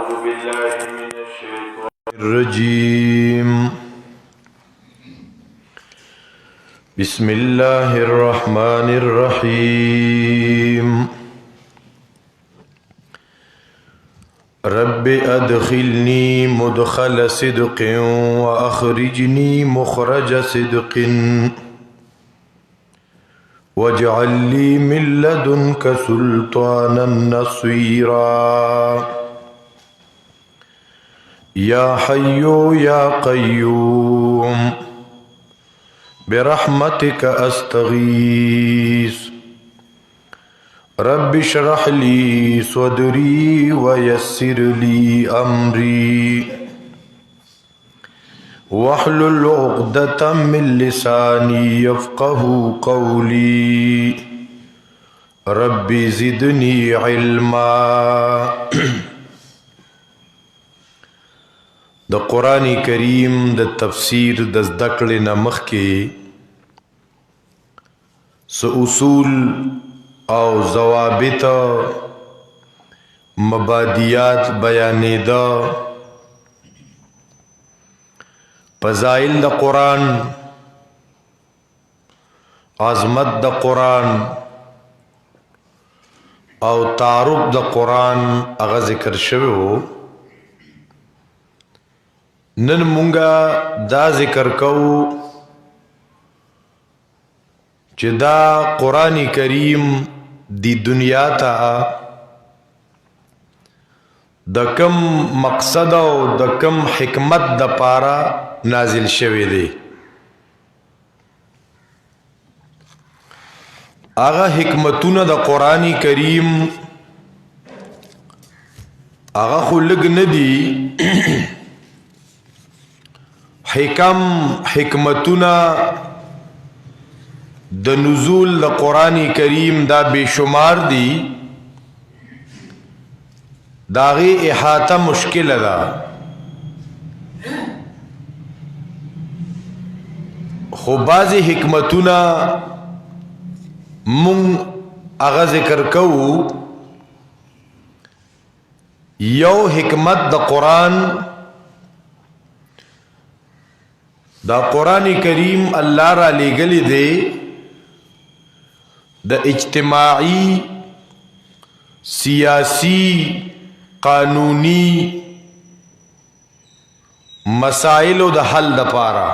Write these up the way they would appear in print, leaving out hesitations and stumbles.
أعوذ بالله من الشيطان الرجيم. بسم الله الرحمن الرحيم. رب أدخلني مدخل صدق وأخرجني مخرج صدق واجعل لي من لدنك سلطانا نصيرا. يا حي يا قيوم برحمتك أستغيث. رب اشرح لي صدري ويسر لي أمري واحلل عقدة من لساني يفقه قولي. رب زدني علما. د قرآن کریم د تفسیر د زدکړې نه مخکې څه اصول او ضوابط مبادیات بیانېده. فضائل د قرآن، عظمت د قرآن او تعارف د قرآن هغه ذکر شوی و. نن مونږه دا ذکر کوو چې دا قرآن کریم دی دنیا ته د کم مقصد او د کم حکمت د پاره نازل شوی دی. هغه حکمتونه د قرآن کریم هغه خو لږ نه دي، حکمتونه د نزول د قرآن کریم دا بشمار دي. داغی احاطه مشکل ده، خو بعضی حکمتونه مونږ هغه ذکر کوو. یو حکمت د قرآن، دا قرآن کریم الله را لېږلی دی د اجتماعی، سیاسی، قانونی مسائلو د حل د پاره.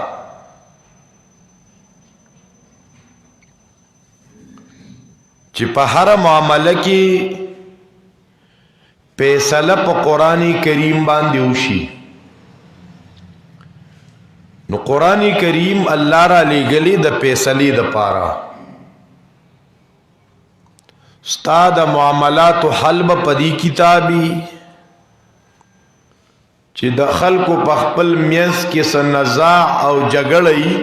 چې په هر معامله کې فیصله په قرآن کریم باندې وشي. نو قرآن کریم الله را لېږلی د فیصلې د پاره. ستا د معاملاتو حل به په دې کتابي، چې د خلکو په خپل منځ کې څه نزاع او جګړه وي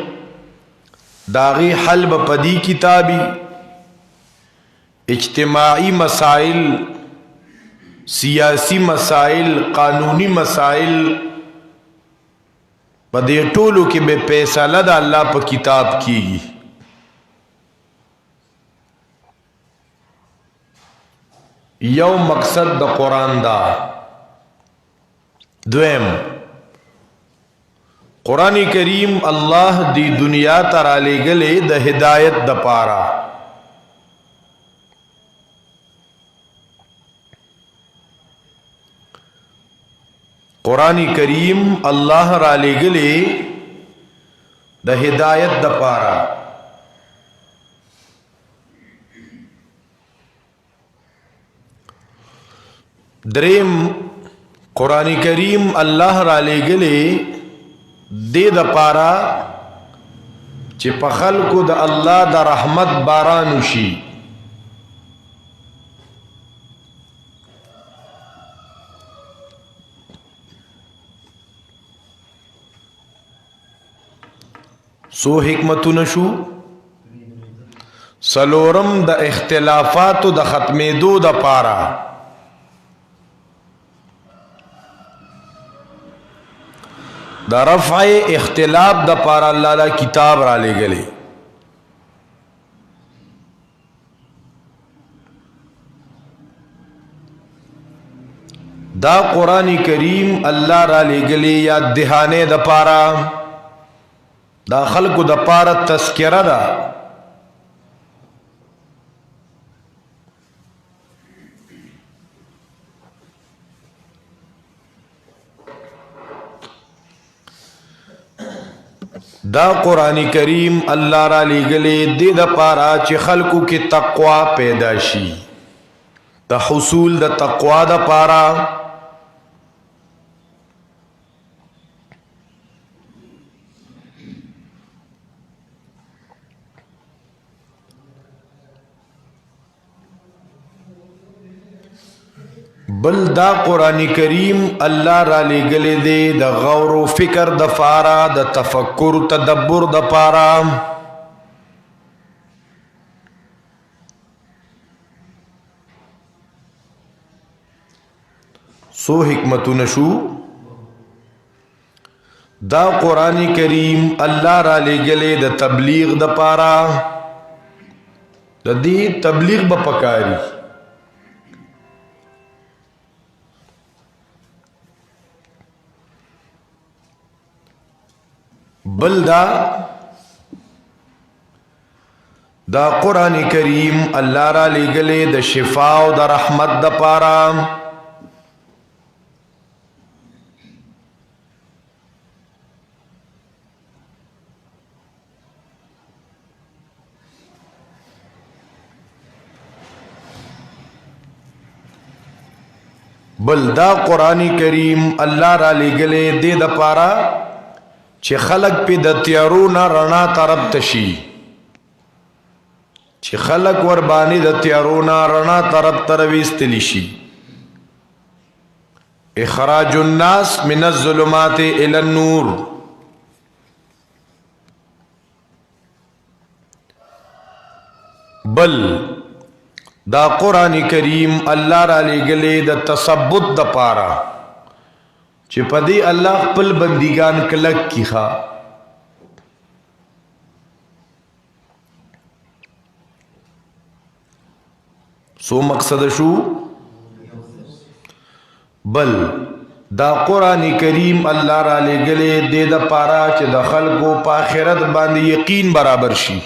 د هغې حل به په دې کتابي. اجتماعي مسائل، سیاسی مسائل، قانونی مسائل، په دې ټولو کې به فیصله د الله په کتاب کیږي. یو مقصد د قرآن دا. دویم، قرآن کریم الله دی دنیا ته را لېږلی د هدایت د پاره. قرآن کریم الله را لېږلی د هدایت د پاره. دریم، قرآن کریم الله را لېږلی دې د پاره چې په خلکو د الله د رحمت باران وشي. سو حکمتونه شو. سلورم، د اختلافاتو د ختمېدو د پاره. د رفع اختلاف د پاره الله لا کتاب را لېږلی. دا قرآن کریم اللہ را لگلی یاد دہانے دا پارا دا خلق دا پارا تذکرہ دا دا قرآن کریم اللہ را لگلی دی دا پارا چی خلقو کی تقوی پیدا شی دا حصول دا تقوی دا پارا بل دا قرآن کریم اللہ را لگلے دے دا غور و فکر دا پارا دا تفکر تدبر دا پارا سو حکمت نشو دا قرآن کریم اللہ را لگلے دا تبلیغ دا پارا دا دی تبلیغ با پکاری بل دا قرآن کریم اللہ را لگلے دا شفا و دا رحمت دا پارا بل دا قرآن کریم اللہ را لگلے دے دا پارا چی خلق پی د تیارونا رنا طرف تشی چی خلق وربانی د تیارونا رنا طرف ترویستلی شی اخراج الناس من الظلمات الى النور بل دا قرآن کریم اللہ را لگلے دا تثبت دا پارا چی پدی اللہ خپل بندگان کلک کی خوا سو مقصد شو بل دا قرآن کریم اللہ را لگلے دے دا پارا چی دا خلقو پا آخرت باندی یقین برابر شی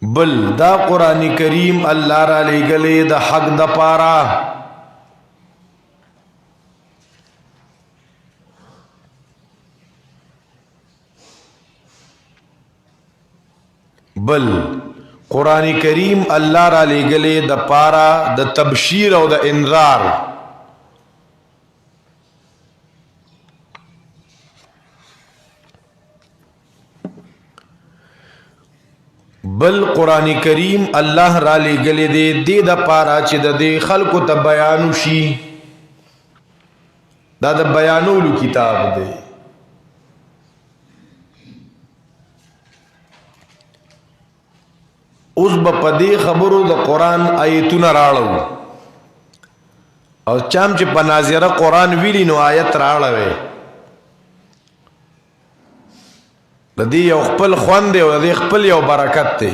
بل دا قرآن کریم اللہ را لگلے دا حق دا پارا بل قرآن کریم اللہ را لگلے دا پارا دا تبشیر او دا انذار بل قرآن کریم اللہ را لگلے دے دا پارا چی دا دے خلقو تا بیانو شی دا بیانولو کتاب دے اس با پدے خبرو دا قرآن آیتون راڑو او چام چی پنازیرہ قرآن ویلی نو آیت راڑوے دی یو خپل خوان دی او دی خپل یو برکت دی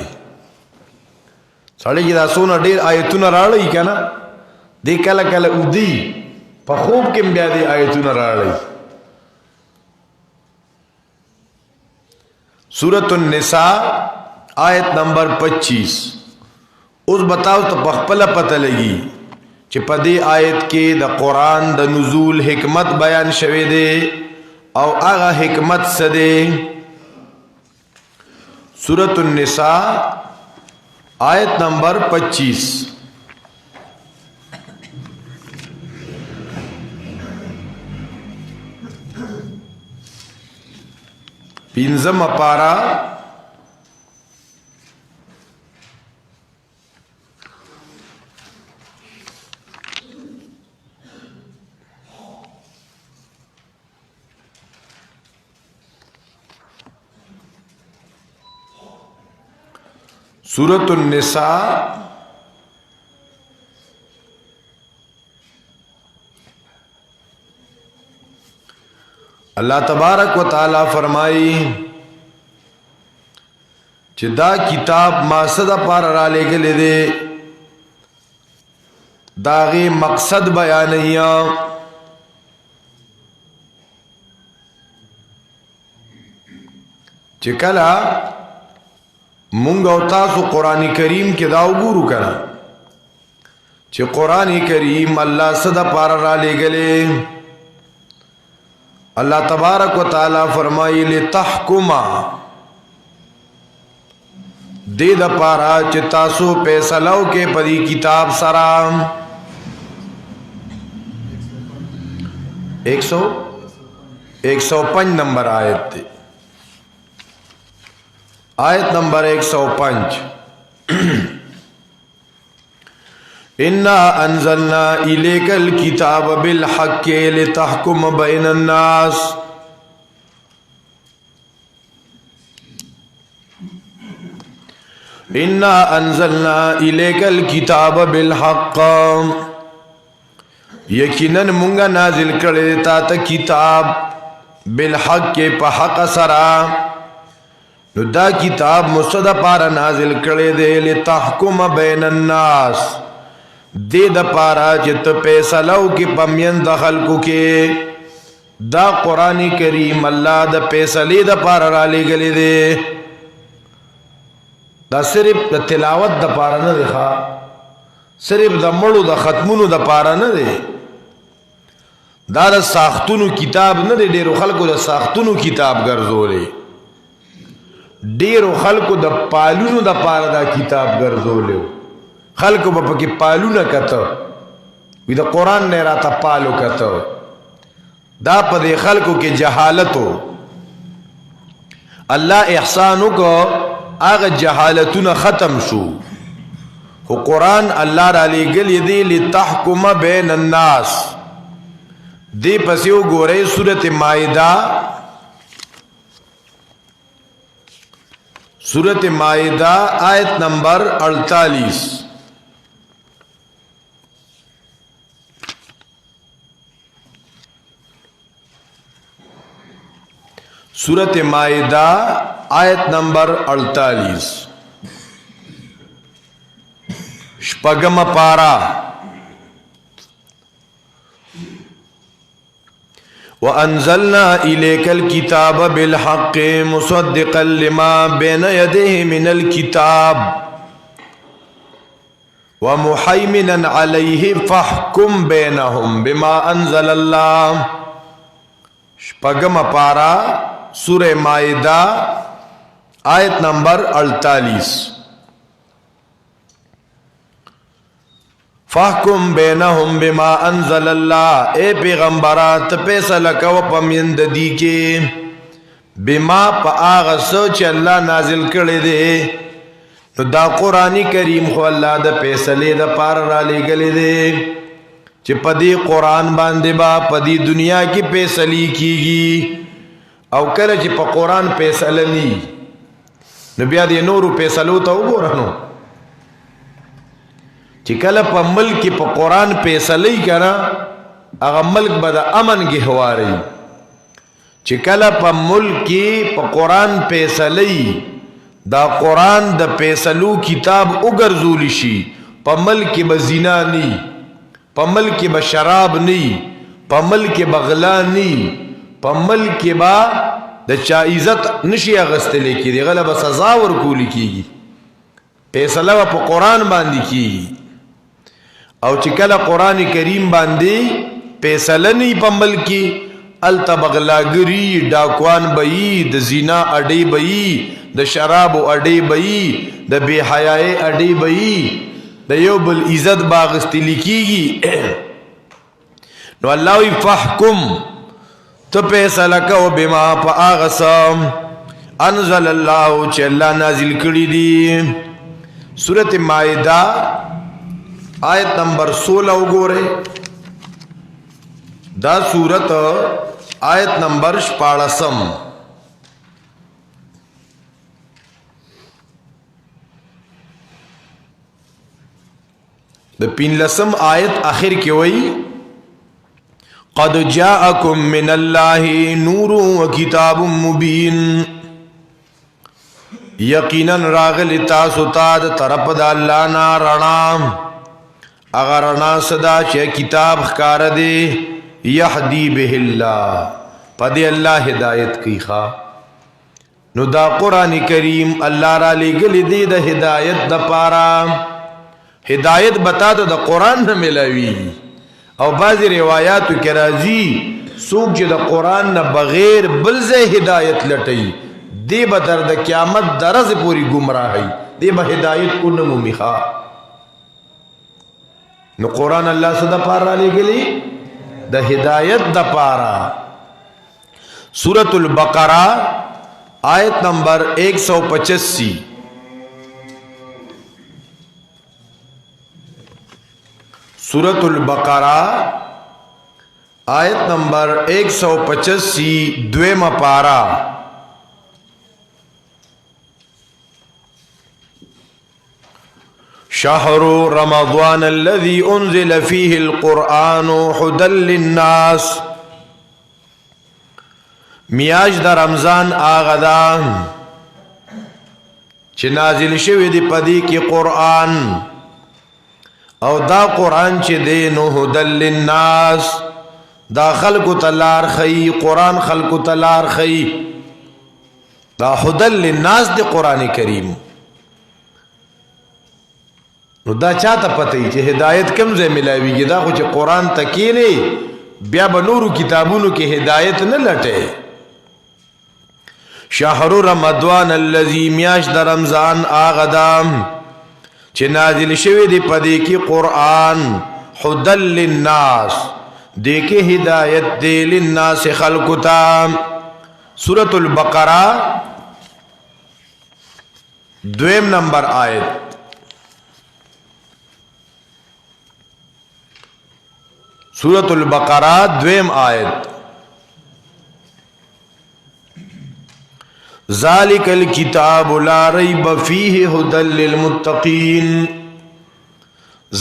سړی چې دا څونه ډېر آیتونه راړی که نه دی کله کله اودي په خوب کې بیا دی آیتونه راړی سورة النساء آیت نمبر 25 اوس بتاو ته په خپله پته لګي چې په دې آیت کې د قرآن د نزول حکمت بیان شوی دی او هغه حکمت څه دی سورة النساء آیت نمبر 25 پینزم پارا سورة النساء اللہ تبارک و تعالی فرمائی چې دا کتاب ما صدا پار را لګلې دي داغي مقصد بیانیا چې کله مونږ او تاسو قران کریم کې دا وګورو کنه چې قران کریم الله صدا پار را لګلې الله تبارک وتعالى فرمایي لتحکما دې د پارا چې تاسو فیصلو کې پدی کتاب سره 105 نمبر آیت دی آیت نمبر 105 انا انزلنا الیک الکتاب بالحق لتحکم بین الناس انا انزلنا الیک الکتاب بالحق یقینا مونږه نازل کړی تا ته کتاب بالحق په حق سره نو دا کتاب مصد پارا نازل کړی دی لتحکم بین الناس دې د پارا چې ته فیصلو کې پمین د خلکو کې دا قران کریم الله د فیصلې د پارا را لګلې دی دا صرف د تلاوت د پاره نه دی ښا صرف د مړو د ختمونو د پاره نه دی دا د ساختونو کتاب نه دی ډیرو خلکو د ساختونو کتاب ګرځولې ډیرو خلکو د پالونو د پاره دا کتاب ګرځولې خلکو په کې پالونه کته وی د قران نه راته پالو کته دا په دې خلکو کې جهالتو الله احسانو کو اغه جهالتونه ختم شو خو قران الله را لګل دی لتحکم بین الناس دی پس یو ګورې سورته مائده آیت نمبر 48 سورۃ مائدہ آیت نمبر 48 شپږم پارا وانزلنا الیک الکتاب بالحق مصدقا لما بین یدیه من الکتاب ومحیمنا علیه فاحکم بینهم بما انزل الله شپږم پارا سورہ مائدہ آیت نمبر 48 فاحکم بینہم بما انزل اللہ اے پیغمبرات فیصلہ کو پمیند دی کے بما پا آغا سوچ اللہ نازل کردے دے نو دا قرآن کریم خو اللہ دا فیصلے دا پار را لے گلے دے چی پدی قرآن باندے با پدی دنیا کی فیصلی کی گی او کله چې په قران فیصله ني نو بیا دې نورو فیصلو ته وګورئ چې کله په ملک په قران فیصله کړه هغه ملک به د امن گهواري چې کله په ملک په قران فیصله دا قران د فیصلو کتاب وګرځول شي په ملک به زنا ني په ملک به شراب ني په ملک به غلا ني په ملک با د چا عزت نشي اغستل کیږي غلبه سزا ورکول کیږي فیصله په قران باندې کیږي او چې کله قران کریم باندې فیصله نه په ملک التبغلاګری ډاکوان بئی د زنا اډي بئی د شراب اډي بئی د بے حیاي اډي بئی د یو بل عزت باغستل کیږي نو الله وی فحکم تو فیصلہ کو بما پا آغسام انزل اللہ چی اللہ نازل کری دی سورۃ مائدہ آیت نمبر 16 گورے دا سورت آیت نمبر 14 دا 15 آیت آخر کی وئی قد جاءكم من الله نور وكتاب مبين یقینا راغلی تاسو ته د طرف د الله نه رڼا اگر رڼا صدا چې کتاب ښکار دی یهدی به الله پدې الله هدایت کوي ښا نو دا قران کریم الله را لګل دی د هدایت د پاره هدایت بتا د قران نه ملاوي او بعضی روایاتو کې راځي څوک چې د قران نه بغیر بل ځای هدایت لټي دی به تر د قیامت درز پوری گمراهي دی به هدایت کو نه موميخه نو قران الله صدا پار را لګلی د هدایت د پاره سورۃ البقرہ آیت نمبر 185 سورۃ البقرہ آیت نمبر 185 دویمہ پارہ شهر رمضان الذي انزل فيه القرآن هدى للناس میاش د رمضان آغا دا چې نازل شوی دی پدی کې قرآن او دا قرآن چې دی نو هدى للناس دا خلق تلار خی قرآن خلق تلار خی دا هدى للناس دی قرآن کریم نو دا چاته پته چې هدایت کم ځای ملاویږي دا خو چې قرآن تکې نه بیا به نورو کتابونو کې هدایت نه لټه شهر رمضان الذي میاش د رمضان آغا دام چې نازل شوی دی پدې کې قرآن هدى للناس دې کې هدایت دی للناس خلق تا سورۃ البقرہ دویم نمبر آیت سورۃ البقرہ دویم آیت ذالک الکتاب لا ریب فیہ ھدی للمتقین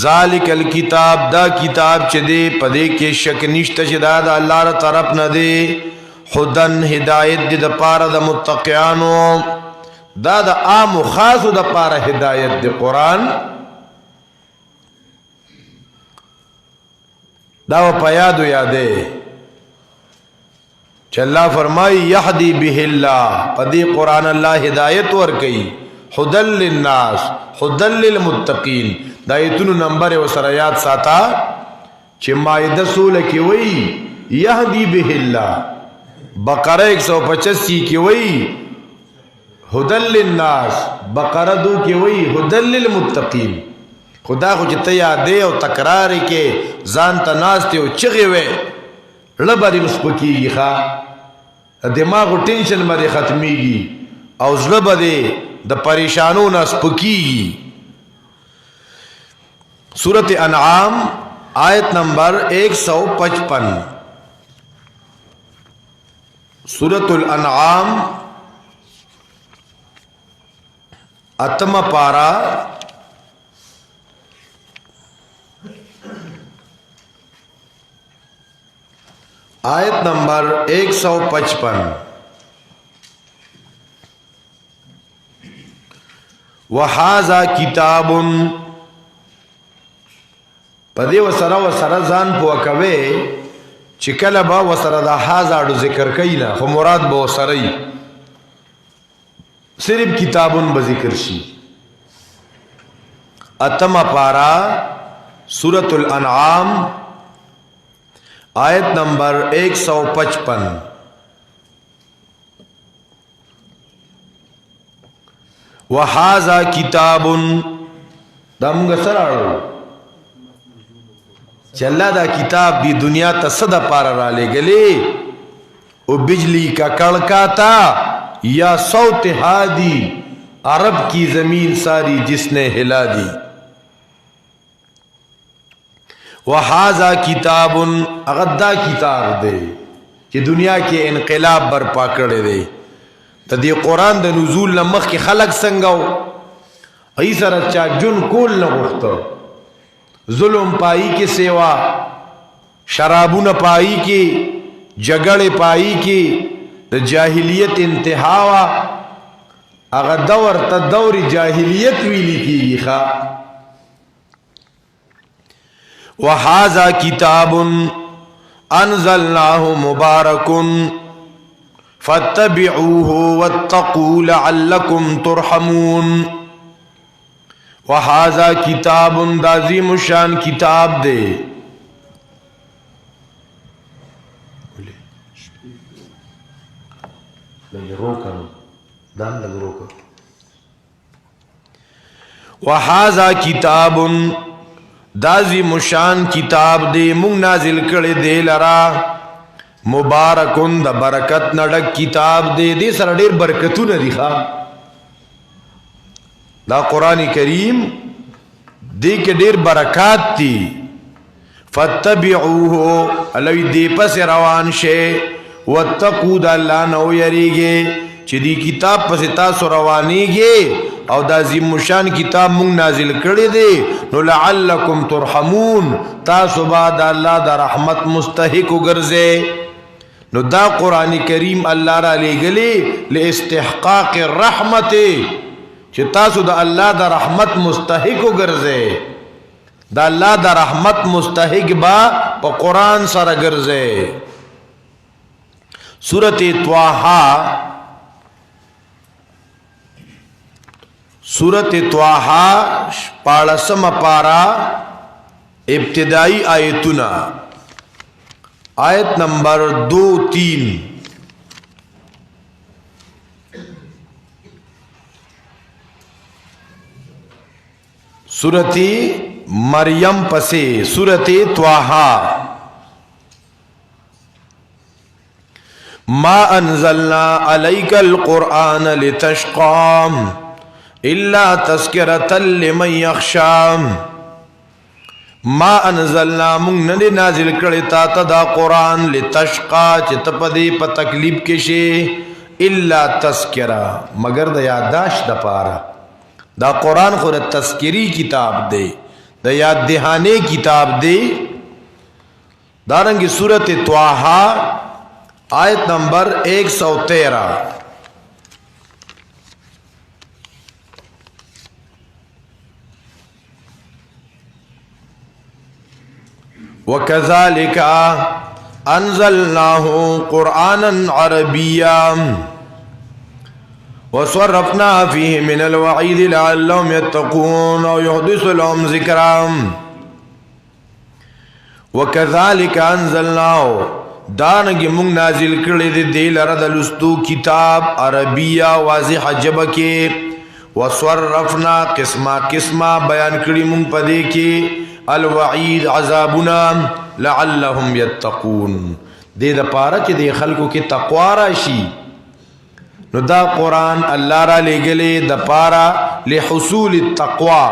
ذالک الکتاب دا کتاب چې دی پدې کې شک نشته چې دا د الله تر طرف نه دی هدن هدایت دی د پاره د متقینانو دا د عام او خاص د پاره هدایت دی قرآن دا په یادو یادې چې الله فرمایي یهدی به الله پدې قرآن الله هدایت ور کوي هدى للناس هدى للمتقین دا ایتونو نمبر وسره یاد ساته چې مائده سوله کې وایي یهدی به الله بقره 185 کې وایي هدى للناس بقره 2 کې وایي هدى للمتقین خدا خو چې ته یادې او تکرار کې ځان ته ناست او چغې وې لبرې مسپکیږي ښا دماغ ټینشن باندې ختميږي او زړه باندې د پریشانو نه سپکیږي سورۃ انعام آیت نمبر 155 سورۃ الانعام اتم پارا آیت نمبر 155 وَحَاذَا كِتَابٌ پدې وسره ځان پوه کوي چې کله به وسره د هازاړو ذکر کوي نه خو مراد به وسره صرف کتابون به ذکر شي اتم پارا سورۃ الانعام آیت نمبر 155 وَحَاذَا كِتَابٌ دمګ سره چلا دا کتاب دی دنیا ته صدا پار را لګلې او بجلی کا کڑکا تا یا صوت ہادی عرب کی زمین ساری جس نے ہلا دی وَحَاذَا كِتَابٌ اغدا کتاب دے کہ دنیا کے انقلاب برپا کړی دی ته دی قرآن د نزول نمخ کی خلق څنګه ای سره چا جن کول نه غوښته ظلم پائی کے سیوا شرابون پائی کی جگڑ پائی کی جاہلیت انتہاوا اغا دور تا دور جاہلیت ویلی کی خوا وحازا کتاب انزلناه مبارک فاتبعوه واتقوا لعلكم ترحمون وحازا کتاب عظیم الشان کتاب دے وحازا کتاب عظیم الشان کتاب دے مونږ نازل کړي دے لرا مبارکون دا برکت نډک کتاب دے دے سره ډیر برکتونه دي ښا دا قرآن کریم دے کے ډیر برکات دی فتبعوه الوی دے پس روان شے واتقوا دا اللہ نو یریگے چی دی کتاب پس تاسو روانیگے او دا عظیم الشان کتاب مونږ نازل کړي دے نو لعلکم ترحمون تاسو با دا اللہ دا رحمت مستحق گرزے نو دا قرآن کریم اللہ را لے گلے لاستحقاق الرحمت چی تاسو دا اللہ دا رحمت مستحق گرزے دا اللہ دا رحمت مستحق با پا قرآن سر گرزے سورت طواہا پاڑسم پارا ابتدائی آیتنا آیت نمبر 2-3 سورت مریم پسے سورت طواہا ما انزلنا علیک القرآن لتشقام الا تذکرتا لمن یخشام ما انزلنا مونږ نه نازل کړي تا ته دا قرآن لتشقا چې ته په دې په تکلیف کې شي الا تذکرا مگر د یادداشت د پاره دا قرآن خو د تذکری کتاب دی د یاد دهانه کتاب دی دارنګه سورۃ طه آیت نمبر 113 وَكَذَلِكَ أَنزَلْنَاهُ قُرْآنًا عَرَبِيًّا وَصَرَّفْنَا فِيهِ مِنَ الْوَعِيدِ لَعَلَّهُمْ يَتَّقُونَ أَوْ يُحْدِثُ لَهُمْ ذِكْرًا وَكَذَلِكَ أَنزَلْنَاهُ دانگی مونږ نازل کړي دې لره د لستو کتاب عربیه واضح جبه کې وصرفنا قسمه قسمه بیان کړي مونږ پدې کې الوعید عذابنا لعلهم يتقون دې د پاره چې د خلکو کې تقوا راشي نو دا قرآن الله را لګلې د پاره لحصول التقوا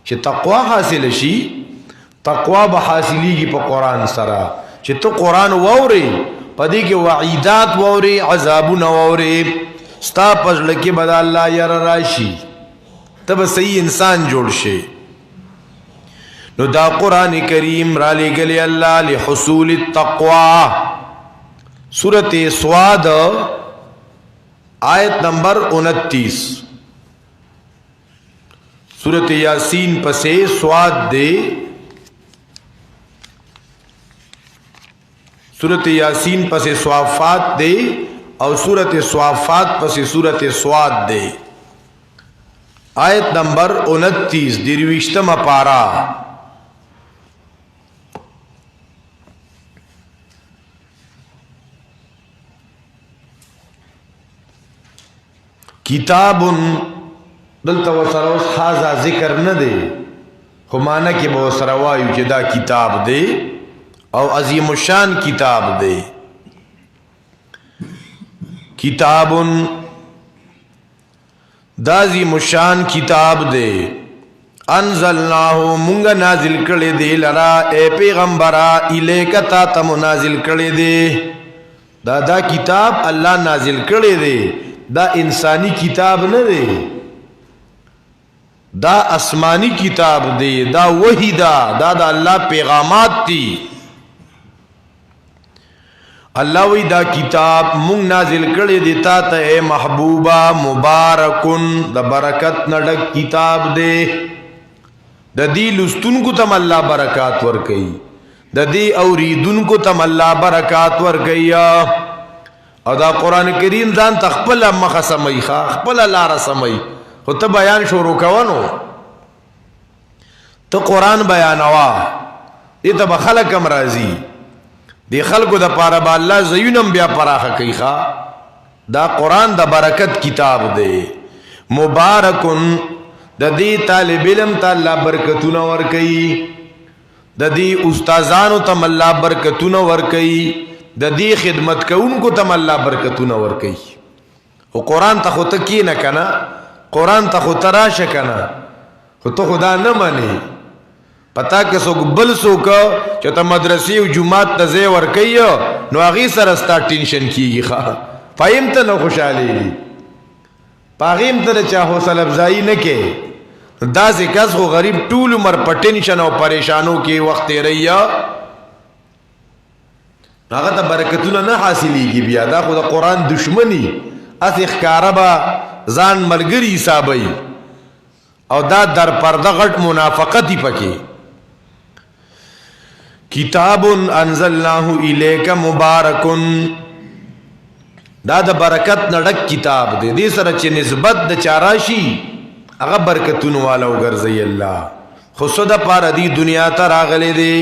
چې تقوا حاصل شي تقوا به حاصلېږي په قرآن سره چې ته قرآن ووري پدې کې وعیدات ووري عذابونه ووري ستا پزړه کې بد الله ير راشي تب صحیح انسان جوړ شي نو دا قرآن کریم را لګلې الله لحصول التقوا سورۃ صاد آیت نمبر 29 سورۃ یاسین پسے صاد دے سورۃ یاسین پسے صافات دے اور سورۃ صافات پسے سورۃ صاد دے آیت نمبر 29 درویشتم پارا کتاب دلتا وسروس حازا ذکر نہ دے خمانہ کے بوسروایو کہ دا کتاب دے او عظیم الشان کتاب دے کتاب دا عظیم الشان کتاب دے انزلناہو منگا نازل کردے دے لرا اے پیغمبرا الیکا تا تم نازل کردے دے دا کتاب اللہ نازل کردے دے دا انسانی کتاب نہ دے دا آسمانی کتاب دے دا وحی دا اللہ پیغامات تی اللہ وی دا کتاب مونگ نازل کردی دیتا تا اے محبوبہ مبارکن دا برکت نڈک کتاب دے دا دی لستن کو تم اللہ برکات ورکی دا دی اوریدن کو تم اللہ برکات ورکی او دا قرآن کریم دان تخپل مخ سمی خپل لار سمی خود تا بیان شروع کونو تو قرآن بیانوا دیتا بخلق امرازی دی خلقو دا پارا با اللہ زیونم بیا پراخ کئی خوا دا قرآن دا برکت کتاب دے مبارکن دا دی طالب علم تا اللہ برکتون ورکی دا دی استازانو تم اللہ برکتون ورکی دا دی خدمت کون کو تم اللہ برکتون ورکی و قرآن تا خود کی نکنا قرآن تا خود تراش کنا خود تا خدا نمانی پتا که سوک بل سوکا چه تا مدرسی و جماعت تزی ورکی نو آغی سرستا ٹینشن کیگی خواه پایم تا نو خوشحالی پاغیم تا چا حوصل افزائی نکے دا سی کس خو غریب طول عمر پا ٹینشن و پریشانوں کی وقت رئی آغا تا برکتونا نا حاصلی کی بیا دا خود قرآن دشمنی اس اخکاربا زان ملگری حسابی او دا در پرده غٹ منافقتی پکی کتاب انزلناه الیک مبارکن دا دا برکت نڈک کتاب دے دی سر چی نسبت دا چاراشی اغا برکتون والا گرزی اللہ خصوصا پارا دی دنیا تر آگلے دے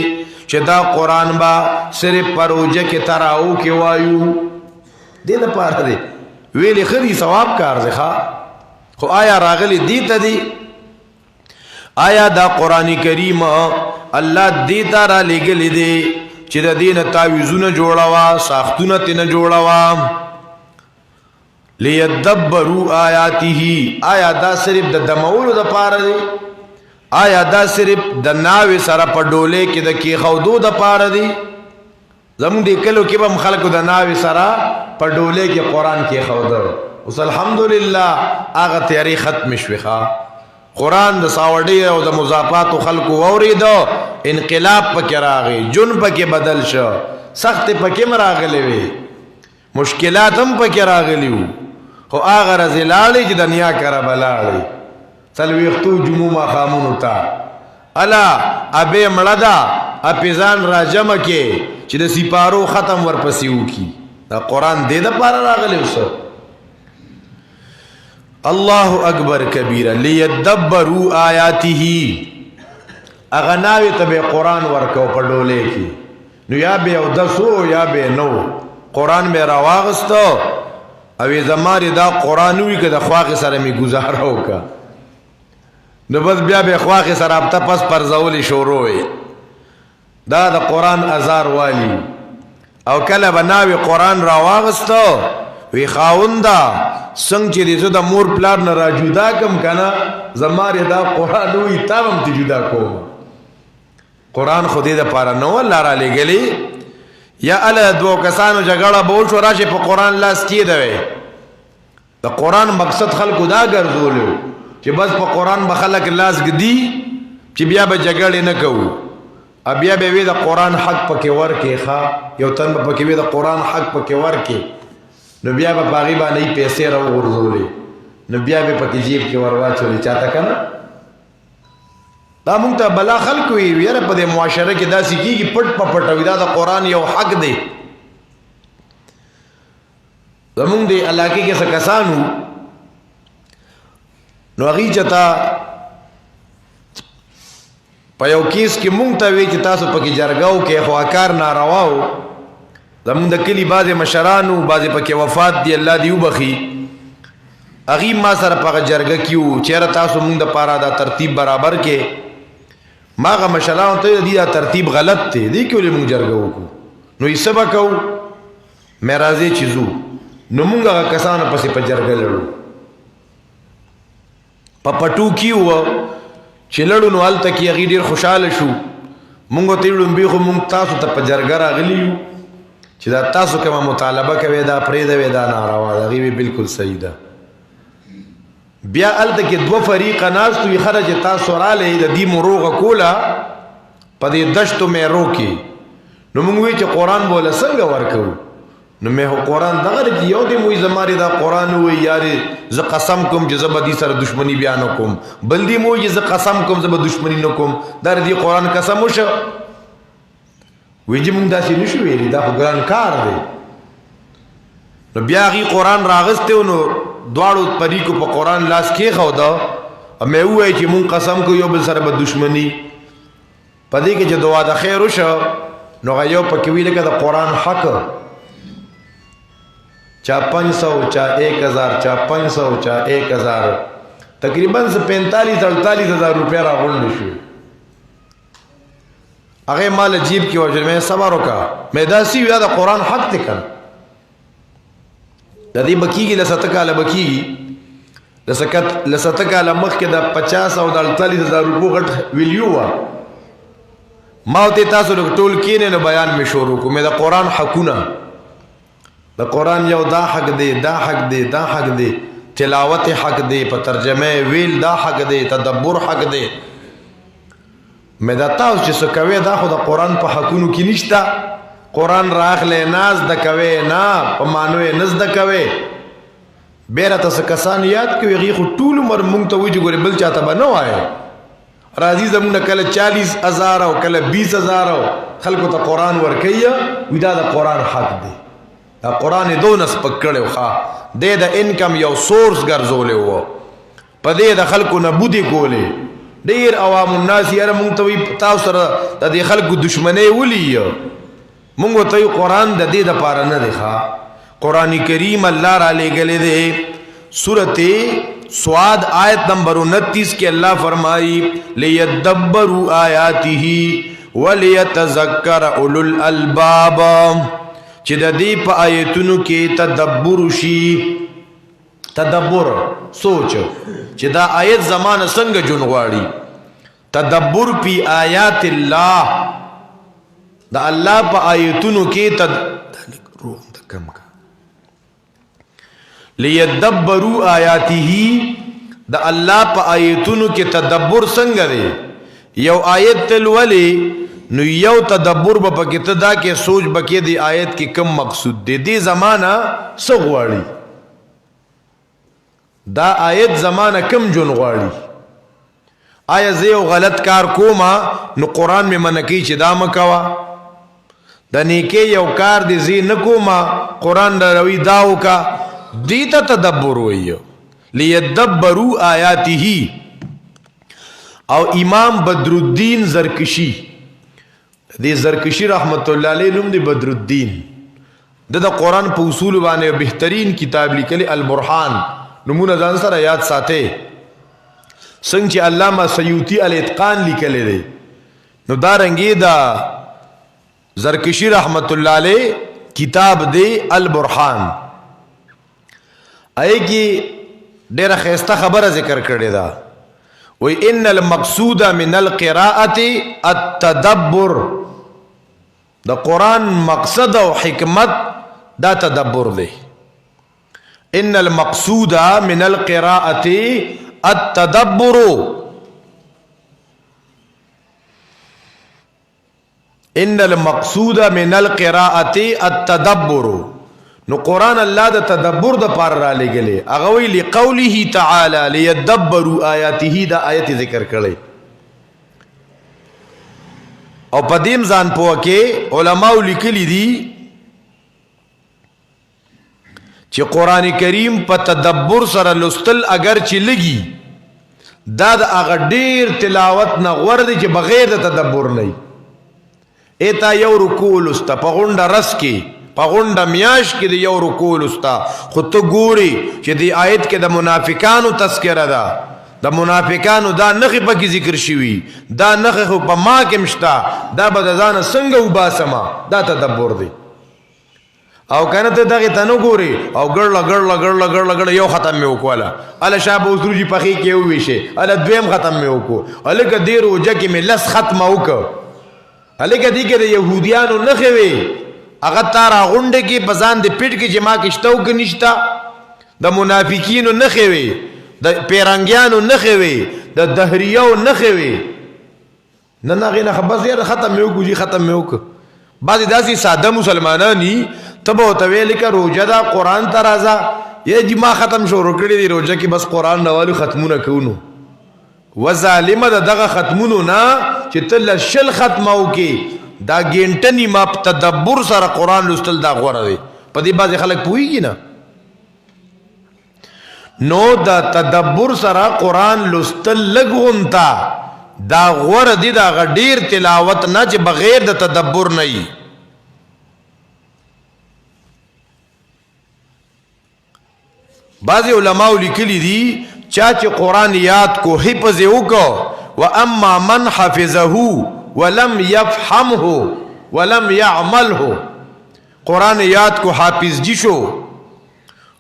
چی دا قرآن با صرف پروجہ کے تراؤ کے وایو دے دا پارا دے ویلی خری ثواب کار دے خواہ خو آیا راغلی دی تا دی آیا دا قرآن کریم اللہ دیتا را لگلی دے چی دا دین تاویزون جوڑاوا ساختون تین جوڑاوا لیدبرو آیاتی ہی آیا دا صرف دا دمولو دا پارا دے آیا دا صرف دا ناوی سارا پا ڈولے کی دا کی خودو دا پارا دے زمون دے کلو کی بم خلقو دا ناوی سارا پا ڈولے کی قرآن کی خودو اس الحمدللہ آغا تیاری ختم شویخا قرآن دا ساوڑی او دا مضافات و خلق ووری دا انقلاب پاکی راغی جن پاکی بدل شا سخت پاکی مراغلی وی مشکلات ہم پاکی راغلیو خو آغا رزی لالی جی دنیا کرا بلالی سلویختو جمعو مخامونو تا علا ابے ملدا اپیزان را جمع کے چی دا سپارو ختم ورپسیو کی دا قرآن دے دا پارا راغلیو سر اللہ اکبر کبیرہ لیدبرو آیاتی ہی اغناوی تبے قرآن ورکو پڑھولے کی نو یا بے او دسو یا بے نو قرآن بے رواغستو اوی زماری دا قرآنوی که دا خواقی سرمی گزارو کا نو بس بیا بے خواقی سر اب تا پس پرزولی شوروی دا دا قرآن ازار والی او کل بناوی قرآن رواغستو وی خاوندا سنگ چی دیسو دا مور پلار نرا جدا کم کنا زماری دا قرآن ہوئی تابم تی جدا کوم قرآن خودی دا پارا نو اللہ را لے گلی یا علا دو کسانو جگڑا بولشو راشی پا قرآن لاس کی دوے دا قرآن مقصد خلقو دا گرزولیو چی بس پا قرآن بخلق لاس گدی چی بیا با جگڑی نکو بیا بیا دا قرآن حق پا کی ورکی خوا یو تن پا کی دا قرآن حق پا کی ورکی نو بیا با پاغی با نئی پیسے رو غرزولی نو بیا با پاکی جیب کی وروا چولی چاہتا کنا دا مونگتا بلا خلقوی ویرہ پا دے معاشرہ کی دا سکی کی پٹ پا پٹوی دا قرآن یو حق دے دا مونگ دے علاقے کے سکسانو نو اغی چتا پا یو کیس کی مونگتا وی چی تاسو پا کی جرگاو کے خواکار نارواو زمون دا کلی بعض مشرانو بعض پاکی وفات دی اللہ دیو بخی اغیم ما سر پاک جرگا کیو چیر تاسو مونگ دا پارا دا ترتیب برابر کے ما غا مشرانو تا دی دا ترتیب غلط تے دی کیو لی مونگ جرگاو کو نو اس سبا کهو میرازی چیزو نو مونگا غا کسانو پسی پا جرگا لڑو پا پٹو کیو چی لڑو نو حال تکی اغی دیر خوشحال شو مونگو تیڑو بیخو مونگ تاسو تا پا جرگا را غلیو چی دا تاسو کما مطالبه کوي دا پریده وی دا ناروا دا غیبی بالکل صحیح دا بیا علتا که دو فریقا ناستوی خرج تاسو را لی دا دی مروغ کولا پا دی دشتو میں روکی نو منگوی چی قرآن بولا سنگا ورکو نو مې قرآن دغه چې یو دې موي زماري دا قرآن وي یارې زه قسم کوم چې زه به دې سره دشمني بیا نه کوم بل دې موي چې زه قسم کوم زه به دشمني نه کوم دا دې قرآن قسم وشو وایي چې موږ داسې نشو ویلي دا خو ګران کار دی نو بیا هغې قرآن راغستی و نو دواړو پریکو په قرآن لاس کېښوده مې ووایي چې مونږ قسم کوو یو بل سره به دشمني په دې کې چې دعا د خیر وشو نو هغه یو پکې وي لکه د قرآن حق چا 500 چا 1000 چا 500 چا 1000 تقریبا 45-48 ہزار روپیہ راغونډې شوې هغه مال جیب کې وجل مې صبر وکړه مې داسې ویا د قرآن حق دی کنه د دې بکیږي لسته کاله بکیږي لسته کاله مخکې د 50 او د 48 هزار روپو غټ ویلیو وا ما ته تاسو له ټول کینې نه بیان مې شروع کوم د قرآن حقونه د قرآن یو دا حق دی دا حق دی دا حق دی تلاوت حق دی په ترجمه ویل دا حق دی تدبر حق دی مې دا تاسو چې څه کوي دا خو د قرآن په حقونو کې نشته قرآن راخلې ناز د کوي نه په مانو یې نز د کوي بیره تاسو کسان یاد کوي هغې خو ټول عمر مونږ ته وایي چې ګورې بل چاته به نه وایي راځي زمونږ نه کله 40,000 او کله 20,000 خلکو ته قرآن ورکوي وي دا د قرآن حق دی دا قرآن یې دونه سپک کړی و ښه دی د انکم یو سورس ګرځولی و په دې د خلکو نه بودې کولې ډېر عوام الناس یاره مونږ ته وایي تاسو سره د دې خلکو دشمنۍ ولي مونږ ورته وایو قرآن د دې دپاره نه دی ښه قرآن کریم الله را لېږلی دی سورت سواد آیت نمبر 29 کې الله فرمائی لیدبروا آیاته ولیتذکر اولو الالباب چې د دې په آیتونو کې تدبر شي تدبر سوچ چې دا آیت زمانه څنګه جون غواړي تدبر پی آیات الله دا الله په آیتونو کې لیدبروا آیاته دا الله په آیتونو کې تدبر څنګه دی یو آیت تلولې نو یو تدبر به پکې ته دا کې سوچ بکې دی آیت کې کم مقصود دی دې زمانہ څه غواړي دا آیت زمانہ کم جون غواړي آیا زه یو غلط کار کوما نو قرآن مې منع کوي چې دا مه کوه د نیکۍ یو کار دی زه نه کوما قرآن راوي دا وکړه دې ته تدبر وایي لیدبروا آیاته او امام بدرالدین زرکشی دی زرکشی رحمت الله علیه نوم دی بدرالدین د قرآن په اصول باندې بهترین کتاب لیکلی البرهان نمونه ځان سره یاد ساتئ څنګه چې علامه سیوطی الاتقان لیکلی دی نو دارنګې دا زرکشی رحمت الله علیه کتاب دی البرهان ای کی ډیره خسته خبره ذکر کړی دا وی ان المقصود من القراءه التدبر دا قرآن مقصد او حکمت دا تدبر دی ان المقصود من القراءه التدبر ان المقصود من القراءه التدبر نو قرآن الله د تدبر د پار را لګلې هغه وی لقوله تعالی لیدبروا آیاته دا آیت ذکر کړي او پدیم ځان پوه کې علماء لیکلي دي چې قرآن کریم په تدبر سره لستل اگر چې لګي دا د هغه ډیر تلاوت نه غوړ دی چې بغیر د تدبر نه ایتا یو رکوع لسته په غونډه رس کې په غونډه میاش کې د یو رکوع لسته خو ته ګوري چې دی آیت کې د منافقانو تذکره ده د منافقانو دا نخې پکې ذکر شوي دا نخې خو په ما کې مشته دا به د ځانه څنګه وباسمه دا تدبر دی او کنه ته دغه ته نو ګوري او ګړله یو ختم مې وکواله اله شابه وسروجي پخې کې وویشه اله دویم ختم مې وکړو اله که دې روجه کې مې لس ختمه وکړ اله که دې کې د یهودیانو نخې وي هغه تارا غونډه کې بزان د پیټ کې جما کې شته او کې نشته د منافقینو نخې وي د پیرنګیانو نخې وي د دهریو نخې وي نه غینه خبر زیات ختم مې وکړو ختم مې وکړ بعضې داسې ساده مسلمانانی تبو تویل کا روجه دا قرآن تا رازا یہ جی ما ختم شو رکڑی دی روجه کی بس قرآن نوالو ختمونه کونو و ظالم دا دغه ختمونو نا چې تل شل ختمو کی دا گینٹنی ما تدبر سره قرآن لستل دا غوره دی پا دی بازی خلق پوئیگی نا نو دا تدبر سره قرآن لستل لگونتا دا غوره دی دا غدیر تلاوت نا چې بغیر دا تدبر نئی بعضی علماء لکلی دی چاچه قرآن یاد کو حفظ اوکو و اما من حفظه ولم يفهمه ولم يعمله قرآن یاد کو حافظ جی شو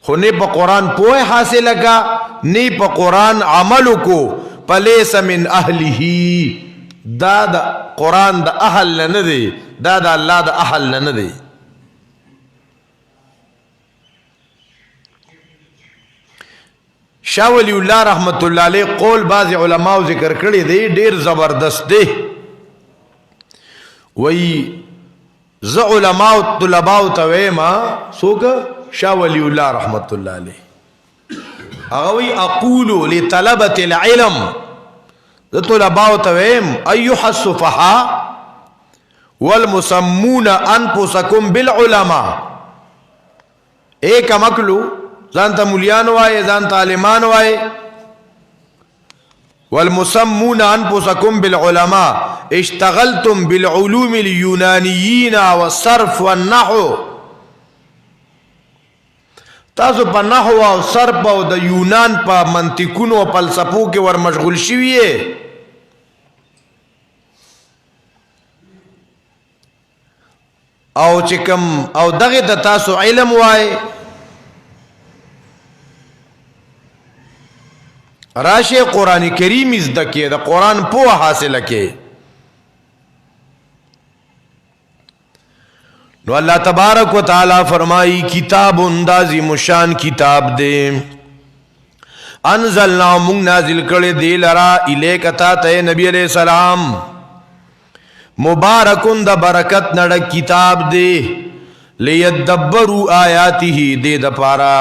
خو نه پا قرآن پوئے حاصل کا نه پا قرآن عملو کو پلیس من اہلہی دا قرآن دا اہل لندے دا اللہ دا اہل لندے شاہ ولی اللہ رحمت اللہ علیہ قول بعض علماء ذکر کردی دے دیر زبردست دے وی ز علماء طلباء تویما سوکا شاہ ولی اللہ رحمت اللہ علیہ اغوی اقولو لطلبت العلم ز طلباء تویم ایوح الصفحاء والمسمون انفسکم بالعلماء ایک مکلو زانتا ملیان وائے زانتا عالمان وائے والمسمون انفسکم بالعلماء اشتغلتم بالعلوم اليونانیین والصرف والنحو تاسو پا نحو و صرف و دا یونان پا منطقون و پلسفو کے ور مشغول شویے او چکم او دغی دا تاسو علم وائے راشے قرآن کریم ازدکے دا قرآن پو حاصل کے نو اللہ تبارک و تعالی فرمائی کتاب اندازی مشان کتاب دے انزلنا منگ نازل کردے دے لرا الیکتا تے نبی علیہ السلام مبارکن دا برکت نڑک کتاب دے لیدبرو آیاتی ہی دے دا پارا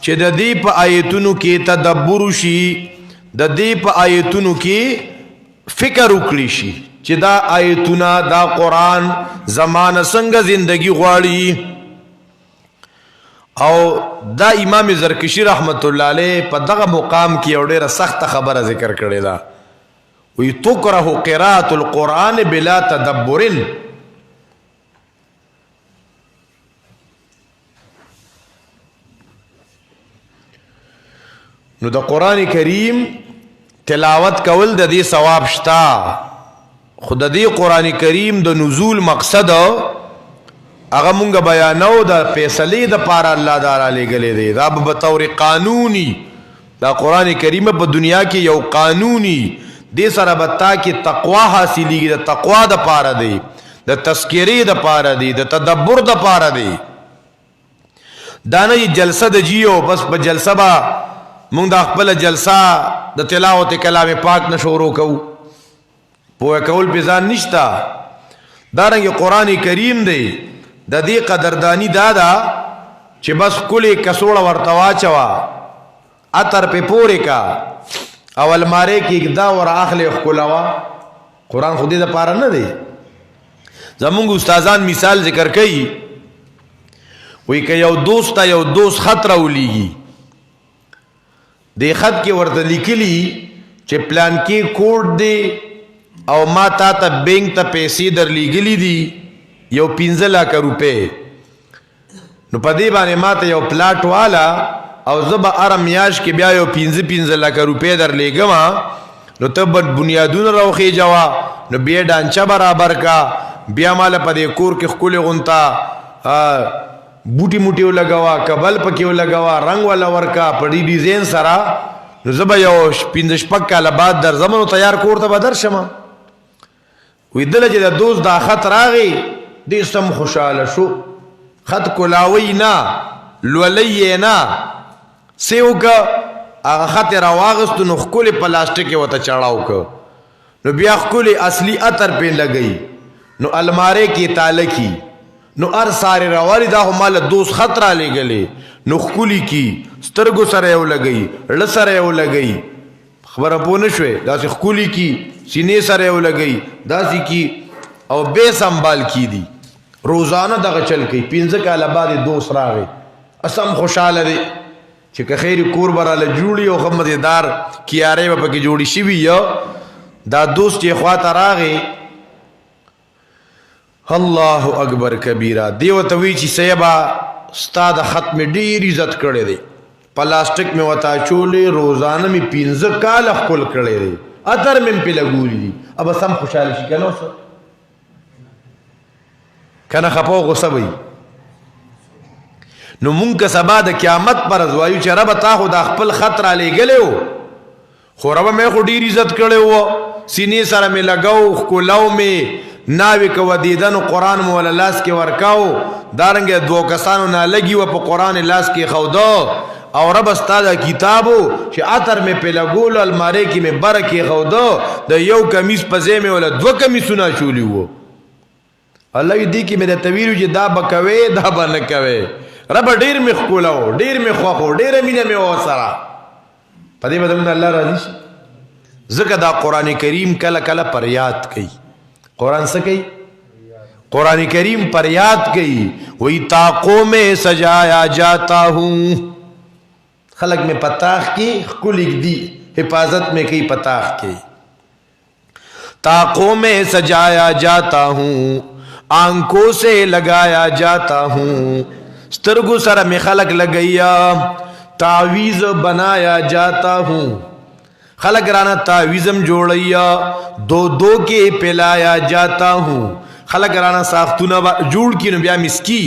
چه دا دی پا آیتونو کی تدبرو شی دا دی پا آیتونو کی فکر اکلی شی چه دا آیتونا دا قرآن زمان سنگ زندگی غواړي او دا امام زرکشی رحمت اللہ علیہ پا دغا مقام کی اوڑیر سخت خبر ذکر کرده دا وی تکره قراءت القرآن بلا تدبرن نو دا قرآن کریم تلاوت کول دا دی ثواب شتا خود دی قرآن کریم دا نزول مقصد اگا منگا بیانو دا پیسلی دا پارا اللہ دارا لے گلے دے دا بطور قانونی دا قرآن کریم پا دنیا کی یو قانونی دے سر بتا کی تقوی حاصلی گی دا تقوی دا پارا دے دا تذکری دا پارا دے دا تدبر دا پارا دے دانا یہ جلسہ دا جیو بس با جلسہ با منگ دا اقبل جلسہ دا تلاوت کلام پاک نشورو کو پوہ کول پیزان نشتا دارنگی قرآن کریم دے دا دی قدردانی دادا چی بس کلی کسوڑا ورطوا چوا اتر پی پورے کا اول مارے کی اگدا ور آخل اخکلوا قرآن خودی دا پارا ندے زمونگ استازان مثال ذکر کئی وی که یو دوست خط راولی گی دے خط کی ورطا لکلی چی پلان کی کوڈ دے او ما تا تا بینک تا پیسی در لیگلی دی یو 15 لاکھ روپے نو پا دی بانے ما تا یو پلاٹ والا او زبا ارم یاش کی بیا یو 15 لاکھ روپے در لیگما نو تب بنیادون روخی جوا نو بیا ڈانچا برابر کا بیا مالا پا دی کور کی خکول غنتا بوٹی موٹیو لگوا کبل پکیو لگوا رنگ والا ورکا پڑی ڈیزین سرا نو زبا یو 15 کالا بعد در زمانو تیار کورتا با در شما وی دل چه دا دوست دا خط راغی دیستم خوشحال شو خط کلاوی نا لولی نا سیو که اگا خط رواغستو نو خکول پلاسٹکی و تا چڑاو که نو بیا خکول اصلی اتر پین لگئی نو المارے کی تالکی نو ار ساری راوالی دا خو مال دوست خط را لګلې نو ښکلي کی سترګو سره یو لګئ ړه سره یو لګئ خبره پوه نه شوې داسې ښکلي کی سینې سره یو لګئ داسې کی او بے سنبال کی دی روزانه دغه چل کوي 15 کاله بعد دوست راغی اسم خوشاله دی چې که خیر کور براله جوړي او ښه مزېدار کیارې به پکې جوړې شوي یا دا دوست یې خواته راغی الله اکبر کبیره دی ورته وایي چې صیبه ستا د خط مې ډېر عزت کړی دی پلاستیک مې ورته اچولی روزانه مې 15 کاله ښکل کړی دی عطر مې پې لګولی دي ابه سم خوشحاله شي که نه اوسه که نه خفه او غصه به نو مونږ که سبا د قیامت پر ورځ وایو چې ربه تا خو دا خپل خط را لېږلی و خو ربه مې خو ډېر عزت کړی و سینې سره مې لګو ښکلو مې ناوې که ودیدنو قرآن مو وله لاس کې ورکاو دارنګه دوه کسانو نالګي وه په قرآن لاس کې ښوده او رب ستا دا کتابو چې عطر مې پې لګولو المارۍ کې مې بره کې ښوده د یو کمیس په ځای مې وله 2 کمیسونه اچولي وو الله یې دې کې مې درته ویلي چې دا به کوې دا به نه کوې ربه ډېر مې ښکلو ډېر مې خوښ و ډېره مینه مې ورسره په دې به زموږ الله راضي شي ځکه دا قرآن کریم کله کله پر یاد کوي قرآن څه کوي قرآن کریم پر یاد کوي وہی طاقوں میں سجایا جاتا ہوں خلق میں پتاخ کی ښکلي دی حفاظت میں کئی پتاخ کی طاقوں میں سجایا جاتا ہوں آنکھوں سے لگایا جاتا ہوں سترگو سر میں خلق لگیا تعویذ بنایا جاتا ہوں خلق رانا تعویزم جوڑیا 2 کے پلایا جاتا ہوں خلق رانا ساختونا جوڑ کی نبیا مسکی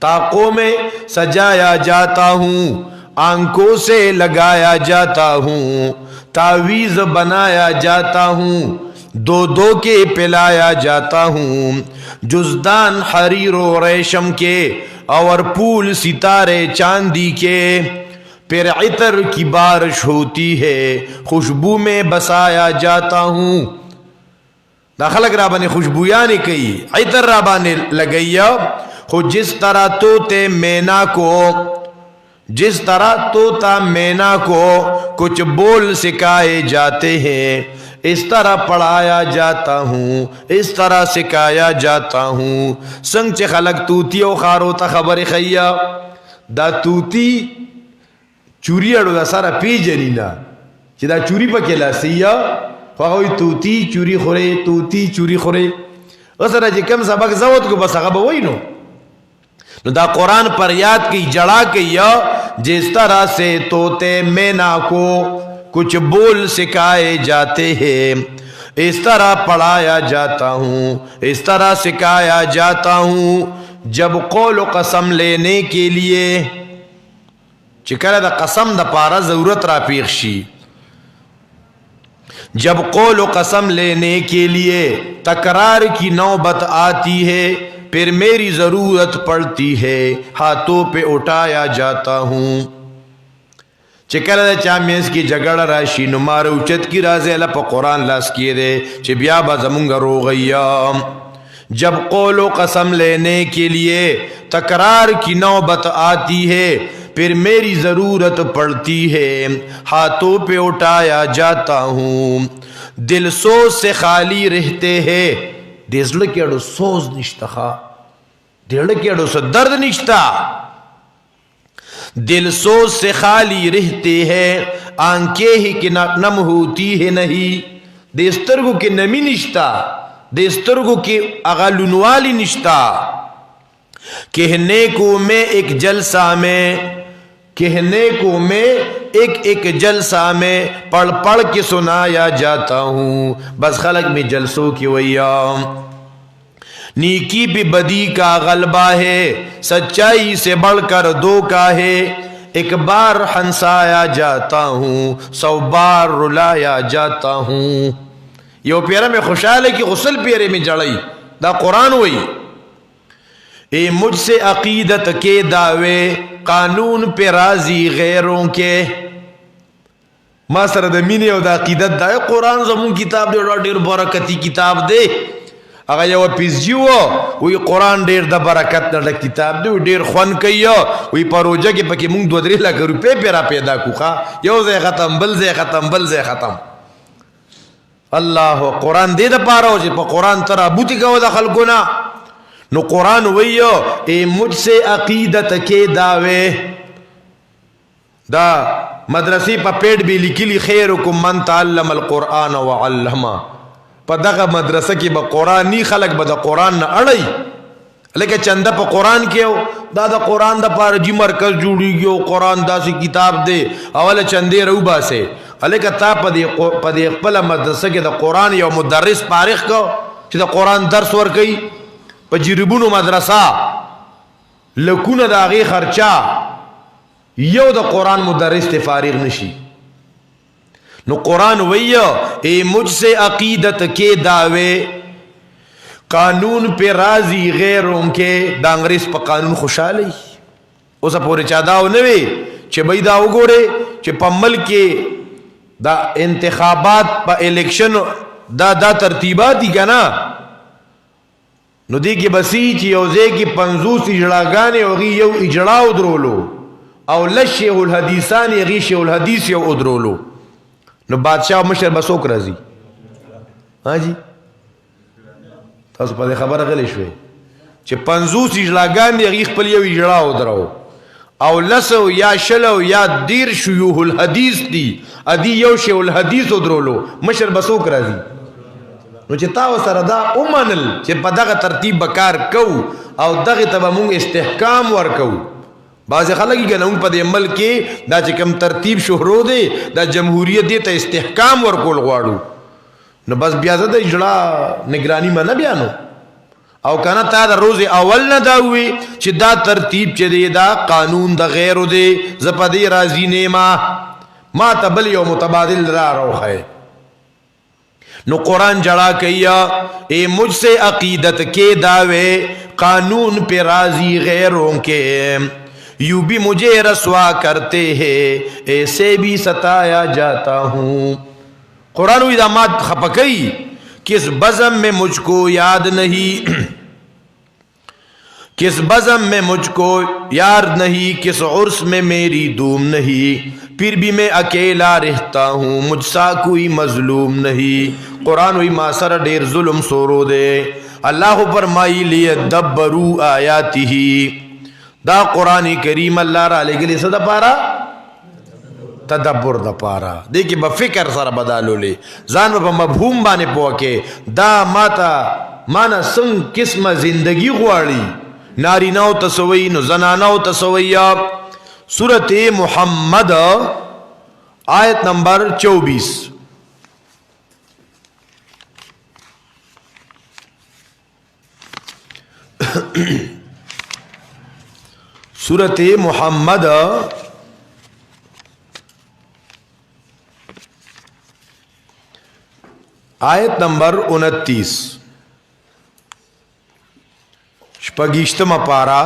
طاقوں میں سجایا جاتا ہوں آنکھوں سے لگایا جاتا ہوں تعویذ بنایا جاتا ہوں 2 کے پلایا جاتا ہوں جزدان حریر و ریشم کے اور پھول ستارے چاندی کے پھر عطر کی بارش ہوتی ہے خوشبو میں بسایا جاتا ہوں دا خلق رابانے خوشبویانے کئی عطر رابانے لگیا خود جس طرح توتے مینا کو جس طرح توتا مینا کو کچھ بول سکھائے جاتے ہیں اس طرح پڑھایا جاتا ہوں اس طرح سکھایا جاتا ہوں سنگ چے خلق توتی او خارو تا خبر خیا دا توتی چوری اڑو دا سارا پی جنینا چی دا چوری پا کلا سیا خواهوی توتی چوری خورے توتی چوری خورے اسرا جی کم سبق زود کو بس اغبا وی نو دا قرآن پر یاد کی جڑا کی یا جس طرح سے توتے مینا کو کچھ بول سکھائے جاتے ہیں اس طرح پڑھایا جاتا ہوں اس طرح سکھایا جاتا ہوں جب قول و قسم لینے کے لیے چکر دا قسم دا پارا ضرورت را پیخ شی جب قول و قسم لینے کے لیے تکرار کی نوبت آتی ہے پھر میری ضرورت پڑتی ہے ہاتھوں پہ اٹھایا جاتا ہوں چکر دا چامیز کی جگڑ راشی نمار اوچت کی رازے اللہ پا قرآن لاس کیے دے چی بیا با زمونگا رو گیا جب قول و قسم لینے کے لیے تکرار کی نوبت آتی ہے پھر میری ضرورت پڑتی ہے ہاتھوں پہ اٹھایا جاتا ہوں دل سوز سے خالی رہتے ہیں دیزل کی اڑو سوز نشتا خواہ دیڑ کی اڑو سے درد نشتا دل سوز سے خالی رہتے ہیں آنکھیں ہی کہ نم ہوتی ہے نہیں دیسترگو کی نمی نشتا دیسترگو کی اغلنوالی نشتا کہنے کو میں ایک جلسہ میں کہنے کو میں ایک جلسہ میں پڑھ پڑھ کے سنایا جاتا ہوں بس خلق میں جلسوں کی ویام نیکی بھی بدی کا غلبہ ہے سچائی سے بڑھ کر دھوکا ہے ایک بار ہنسایا جاتا ہوں 100 بار رلایا جاتا ہوں یہ پیرے میں خوشحال ہے کہ غسل پیرے میں جڑائی دا قرآن ہوئی اے مجھ سے عقیدت کے دعوے قانون پہ راضی غیروں کے ما سره د مینې او د عقیدت دا قرآن زمون کتاب دی ډېر برکتی کتاب دی هغه یو پیسجی وی قرآن ډیر د برکت نه کتاب دی ډیر خوان کوي وی پروژه کې پکې مونږ 2-3 لک روپے پیرا پیدا کوخه یو ځای ختم بل ځای ختم بل ځای ختم الله قرآن دې د پاره چې په قرآن ترابوتی کو د خلقونه نو قرآن ویو اے مجھ سے عقیدت کے دعوے دا مدرسی پا پیٹ بھی لکلی خیرکم من تعلم القرآن وعلما پا دغا مدرسہ کی با قرآنی خلق با دا قرآن نا اڑی لیکن چندہ پا قرآن کیو دا قرآن دا پار جی مرکز جوڑی گیو قرآن دا سی کتاب دے اول چندے رو باسے لیکن تا پا دے اقبل مدرسہ کی دا قرآن یو مدرس پارخ کو چی دا قرآن درس ور کئی پا جربونو مدرسہ لکون دا غی خرچا یو دا قرآن مدرس تے فارغ نشی نو قرآن ویو اے مجھ سے عقیدت کے دعوے قانون پہ راضی غیروں کے دا انگریز پا قانون خوشحالی اسا پورے چاداو نوے چھ بھئی داو گوڑے چھ پا ملک دا انتخابات پا الیکشن دا ترتیباتی کنا نو دی کی بسی چی یوزے کی 50 اجڑاگانے وغی یو اجڑا ادرولو او لشیح الحدیثانی غی شیح الحدیث یو ادرولو نو بادشاہ مشر بسوک رازی ہاں جی تاسو پا دے خبر غلی شوئے چی 50 اجڑاگانے غی خپل یو اجڑا ادرو او لسو یا شلو یا دیر شیوح الحدیث دی ادی یو شیح الحدیث ادرولو مشر بسوک رازی نو چې تاو سره دا اومنل چې په دغه ترتیب بکار کو او دغه ته مونږ استحکام ورکو بعض خلک یې ګنون په دې عمل کې دا چې کم ترتیب شهرو دی دا جمهوریت دی ته استحکام ورکول غواړو نو بس بیا زده اجړه نگرانی منه بیانو او کنه تا دا روز اول نه دا وی چې دا ترتیب چې دی دا قانون د غیرو دی زپدی راضی نیما ما تبل یو متبادل را روخه نو قرآن جڑا کیا اے مجھ سے عقیدت کے دعوے قانون پہ راضی غیروں کے یوں بھی مجھے رسوا کرتے ہیں ایسے بھی ستایا جاتا ہوں قرآن وی دامات خپکئی کس بزم میں مجھ کو یاد نہیں کس بزم میں مجھ کو یار نہیں کس عرس میں میری دوم نہیں پھر بھی میں اکیلا رہتا ہوں مجھ سا کوئی مظلوم نہیں قرآن وی ما سر دیر ظلم سورو دے اللہ فرمائی لیدبروا آیاتہ دا قرآن کریم اللہ را لے گلی صدا پارا تدبر دا پارا دیکھیں با فکر سر بدالو لے زان با مبہوم بانے پوکے دا مانا سنگ قسم زندگی غواری ناری ناو تسوئی نو زناناو تسوئی سورت محمد آیت نمبر 24 سورت محمد آیت نمبر 29 شپگیشتم پارا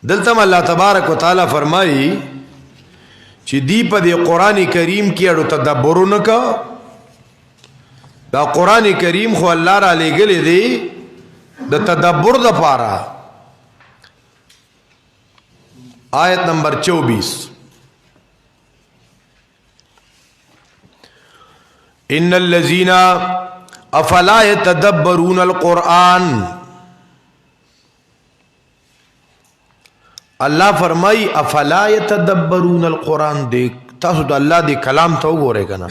دلتم اللہ تبارک و تعالی فرمائی چی دی پا دی قرآن کریم کی اڑو تدبرو نکا دا قرآن کریم خو اللہ را لے گلے دی دا تدبر دا پارا آیت نمبر 24 ان الذین افلا یتدبرون القرآن اللہ فرمائی افلا یتدبرون القرآن دیکھ تاسو دا اللہ دی کلام تاو گو رہے کنا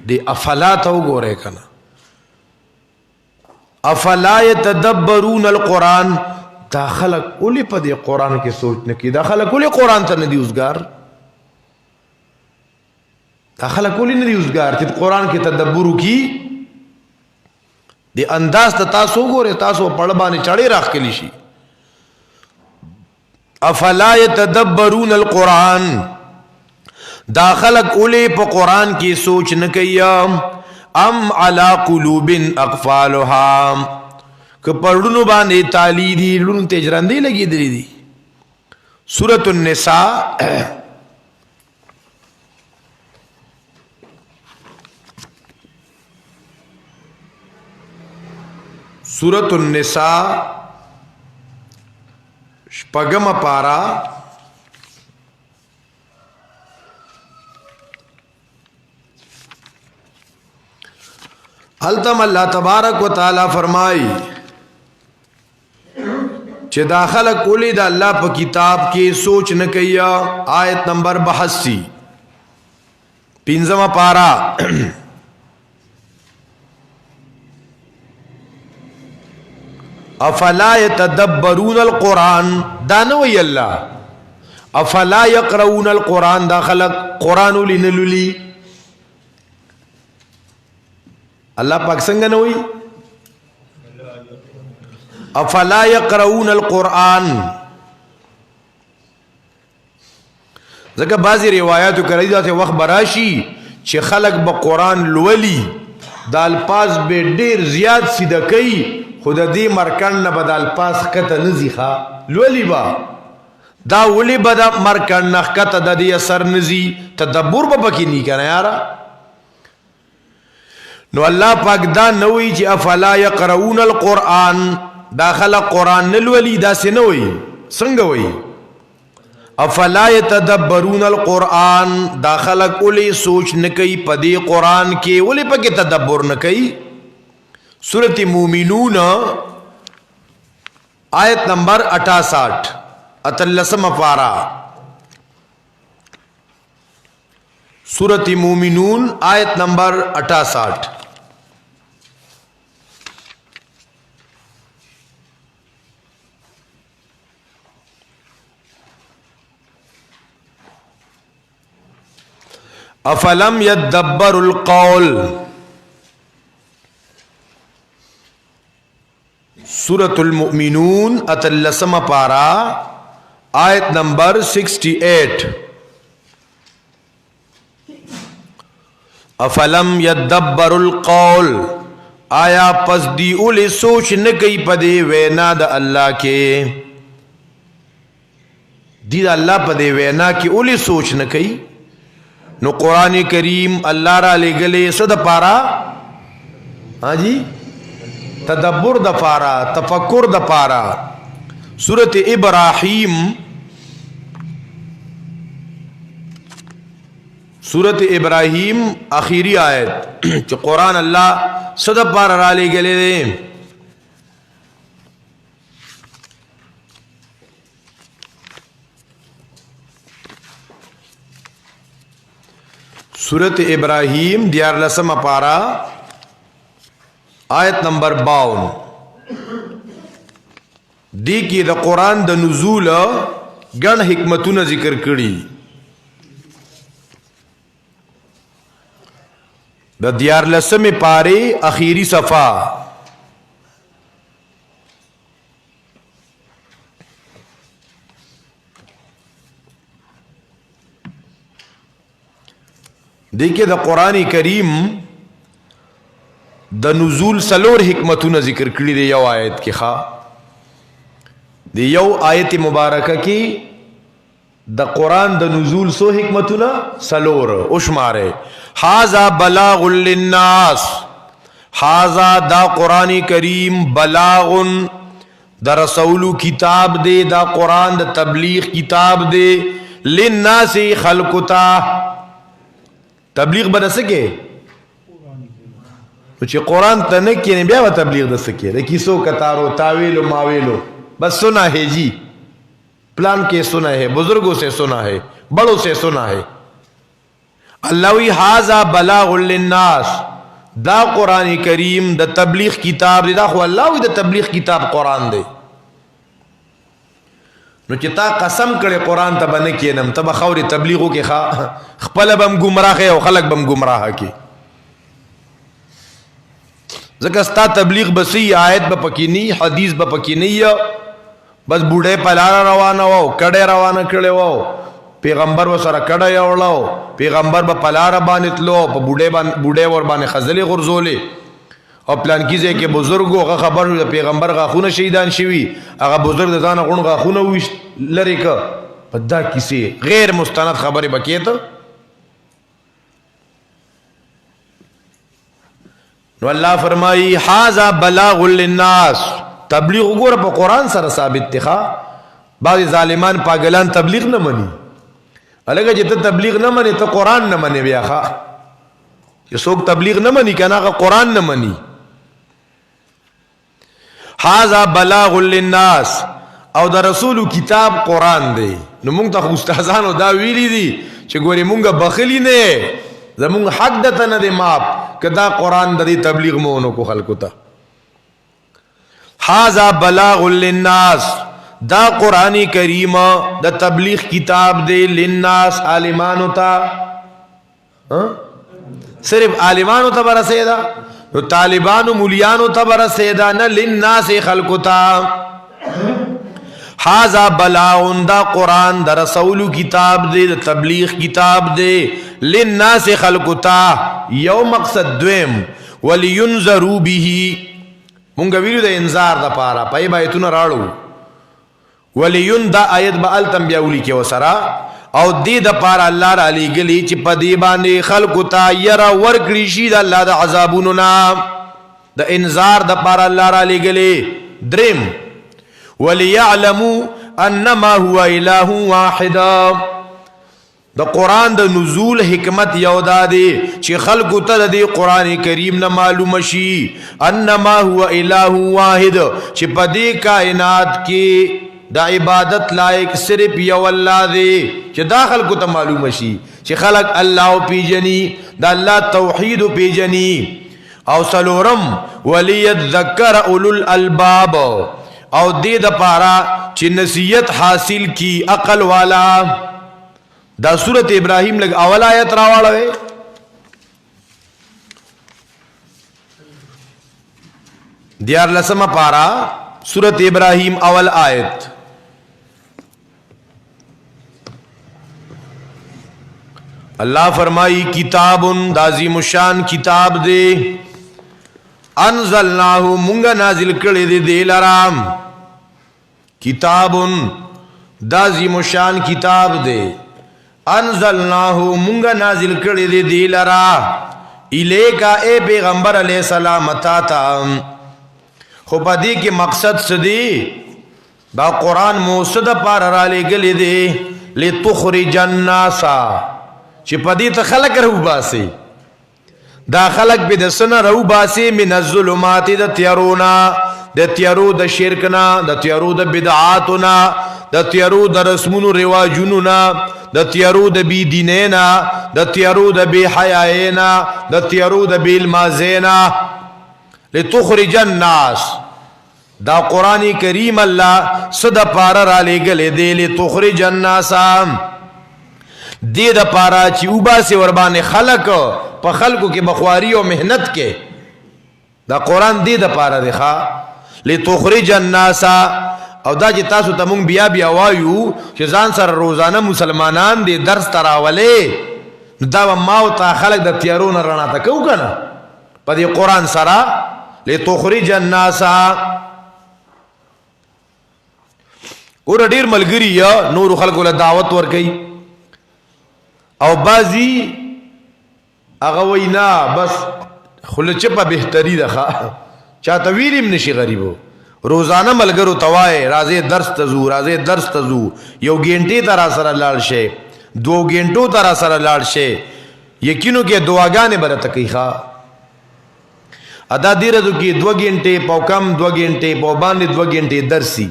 دی افلا تاو گو رہے کنا افلا یتدبرون القرآن دا خلق اولی پا دی قرآن کی سوچ نکی دا خلق اولی قرآن تا ندی ازگار دا خلق اولی ندی ازگار چید قرآن کی تدبرو کی دی انداز تا تاسو گو رہے تاسو پڑبانی چڑے راخ کے لیشی افلا یتدبرون القرآن دا خلق اولی پا قرآن کی سوچ نکیا ام علا قلوب اقفالها که پړونو باندې تالی دي لونو تجرندې لګېدلې دي. سورۃ النساء سورۃ النساء شپږم پارا التم اللہ تبارک و تعالی فرمائی چې داخله کولی دا اللہ پا کتاب کې سوچ نکیا. آیت نمبر 82 پینزم پارا افلا يتدبرون القرآن دانوی اللہ افلا يقرؤون القرآن داخل قرآن لنلولی اللہ پاک څنګه نوی افلا يقرؤون القرآن. ځکه بعضی روایاتو کې راځي چې وخت براشي چې خلق به قرآن لولي دا الفاظ به ډیر زیات سیده کوي خود دې مرکن نه به د الفاظ ښکته نه ځي ښه لولي به دا ولې به د مرکن نه ښکته د دې اثر نه ځي تدبر به پکې نه کنه یاره. نو الله پاک دا نوی چې افلا يقرؤون القرآن دا خلق قرآن نلولی دا سی نوی څنګه وی افلا يتدبرون القرآن دا خلق اولی سوچ نکی پدی قرآن کے اولی پاکی تدبر نکی. سورۃ مومنون آیت نمبر 68 اتلسم پارا سورۃ مومنون آیت نمبر 68 افلم يدبر القول. سورۃ المؤمنون اتلسم پارا آیت نمبر 68 افلم يدبر القول آیا پس دی اولی سوچ نکی پدے وینا دا اللہ کے دی دا اللہ پدے وینا کی اولی سوچ نکی. نو قرآن کریم اللہ را لے گلے صد پارا ہاں جی تدبر دا پارا تفکر دا پارا. سورۃ ابراہیم سورۃ ابراہیم آخری آیت کہ قرآن اللہ صد پارا را لے گلے دے. سورۃ ابراہیم دیار لسم پارا آیت نمبر 52 دی کی دا قرآن دا نزول گن حکمتون ذکر کری. دا دیار لسم پارے اخیری صفحہ دیکھیں دا قرآن کریم دا نزول سلور حکمتون ذکر کری دے یو آیت کی خواہ دے یو آیت مبارکہ کی دا قرآن دا نزول سو حکمتون سلور اشمارے. حاذا بلاغ للناس حاذا دا قرآن کریم بلاغ دا رسول کتاب دے دا قرآن دا تبلیغ کتاب دے للناس خلقتا تبلیغ بنا سکے چی قرآن تا نکی نے بیا با تبلیغ دا سکے دا کسو کتارو تاویلو ماویلو بس سنا ہے جی پلان کے سنا ہے بزرگوں سے سنا ہے بڑوں سے سنا ہے. اللہ وی حاذا بلاغ للناس دا قرآن کریم دا تبلیغ کتاب دے دا خو اللہ وی دا تبلیغ کتاب قرآن دے. نو چې تا قسم کړي قرآن ته به نه کینم ته به خورې تبلیغو کې خپله به هم ګمراهې او خلک به هم ګمراهه کې ځکه ستا تبلیغ به صحیح آیت به پکې نه حدیث به پکې نه بس بوډۍ په لاره روانه وو کډی روانه کړی وو پیغمبر ورسره کډی یوړه پیغمبر به په لاره باندې تلو په بوډۍ ور باندې خزلې غورځولې او پلان کیږي کې بزرګو هغه خبر د پیغمبر غاخونه شهیدان شوی هغه بزرګ د ځان غون غاخونه وښ لری ک پدا کیسه غیر مستند خبره بکیت نو الله فرمایي هاذا بلاغ للناس تبلیغ وګوره په قران سره ثابت دی ښا بعض ظالمان پاگلان تبلیغ نه مني الګا چې ته تبلیغ نه مني ته قران نه مني بیا ښا چې څوک تبلیغ نه مني کنه هغه قران نه مني هاذا بلاغ للناس او د رسول کتاب قران دی نو موږ ته استادانو دا ویلي دي چې ګوري موږ بخلی نه زموږ حق دته نه دی ماپ کدا قران د تبلیغ مونږ کو خلکو ته هاذا بلاغ للناس دا قرآن کریم دا تبلیغ کتاب دے للناس عالمانو تا صرف عالمانو تا برسیدہ تو طالبانو مولیانو تا برسیدہ نا للناس خلقو تا حازا بلاغن دا قرآن دا رسولو کتاب دے دا تبلیغ کتاب دے للناس خلقو تا یو مقصد دویم ولینذرو بیہی مونگا ویلو دا انذار دا پارا پای بایتون راڑو ولیون دا آیت با التم بیاولی کے وسرا او دی دا پارا اللہ را علی گلی چی پا دیبانی خلقو تا یرا ورکڑی شی دا اللہ دا عذابوننا دا انذار دا پارا اللہ را علی گلی درم ولیعلمو انما هو الہ واحد دا قرآن دا نزول حکمت یودا دے چی خلقو تا دا قرآن کریم نا معلوم شی انما هو الہ واحد چی پا دی کائنات کی دا عبادت لائق صرف یو اللہ دے چی دا خلقو تا معلوم شی چی خلق اللہ پی جنی دا اللہ توحید پی جنی او سلورم ولیذکر اولو الالباب او دے دا پارا چی نصیحت حاصل کی عقل والا دا سورت ابراہیم لگ اول آیت راوالا ہے دیار لسم پارا سورت ابراہیم اول آیت اللہ فرمائی کتاب دازیم الشان کتاب دے انزلناہ منگا نازل کردے دے دے لرام کتاب دازیم الشان کتاب دے انزلناہ منگا نازل کردے دے دے لرا الیکا اے پیغمبر علیہ السلام تاتا خو پا دی کے مقصد سدی دا قرآن موسد پار را لے گلے دے لتخرج الناسا چی پا دی تا خلق رو باسی دا خلق بی دا سن رو باسی من الظلمات دا تیارونا دا تیارو دا شرکنا دا تیارو دا بدعاتنا دا تیارو دا رسمون رواجوننا دا تیارو دا بی دینینا دا تیارو دا بی حیائینا دا تیارو دا بی المازینا لتخرج الناس دا قرآن کریم اللہ صدا پارا را لے گلے دے لتخرج الناس دے دا پارا چی اوبا سے وربان خلق پا خلقو کے بخواری و محنت کے دا قرآن دے دا پارا دے خواہ لتخرج الناس او دا چی تاسو تمونگ بیا بیا وایو چی زان سر روزانہ مسلمانان دے درس تراولے دا ماو تا خلق دا تیارون رانا تا کیوں کنا پا دے قرآن سرا لتخرج الناس اور دیر ملگری یا نور خلقو لدعوت ورکی او بازی اغوینا بس خلچپا بہتری دخوا چاہتا ویلیم نشی غریبو روزانہ ملگرو توائے رازے درس تزو رازے درس تزو یو گینٹی ترا سر لال شے 2 گینٹو ترا سر لال شے یقینو کہ دعاگانے برتکی خواہ ادا دیردو کی 2 گینٹے پاو کم 2 گینٹے پاو باندے 2 گینٹے درسی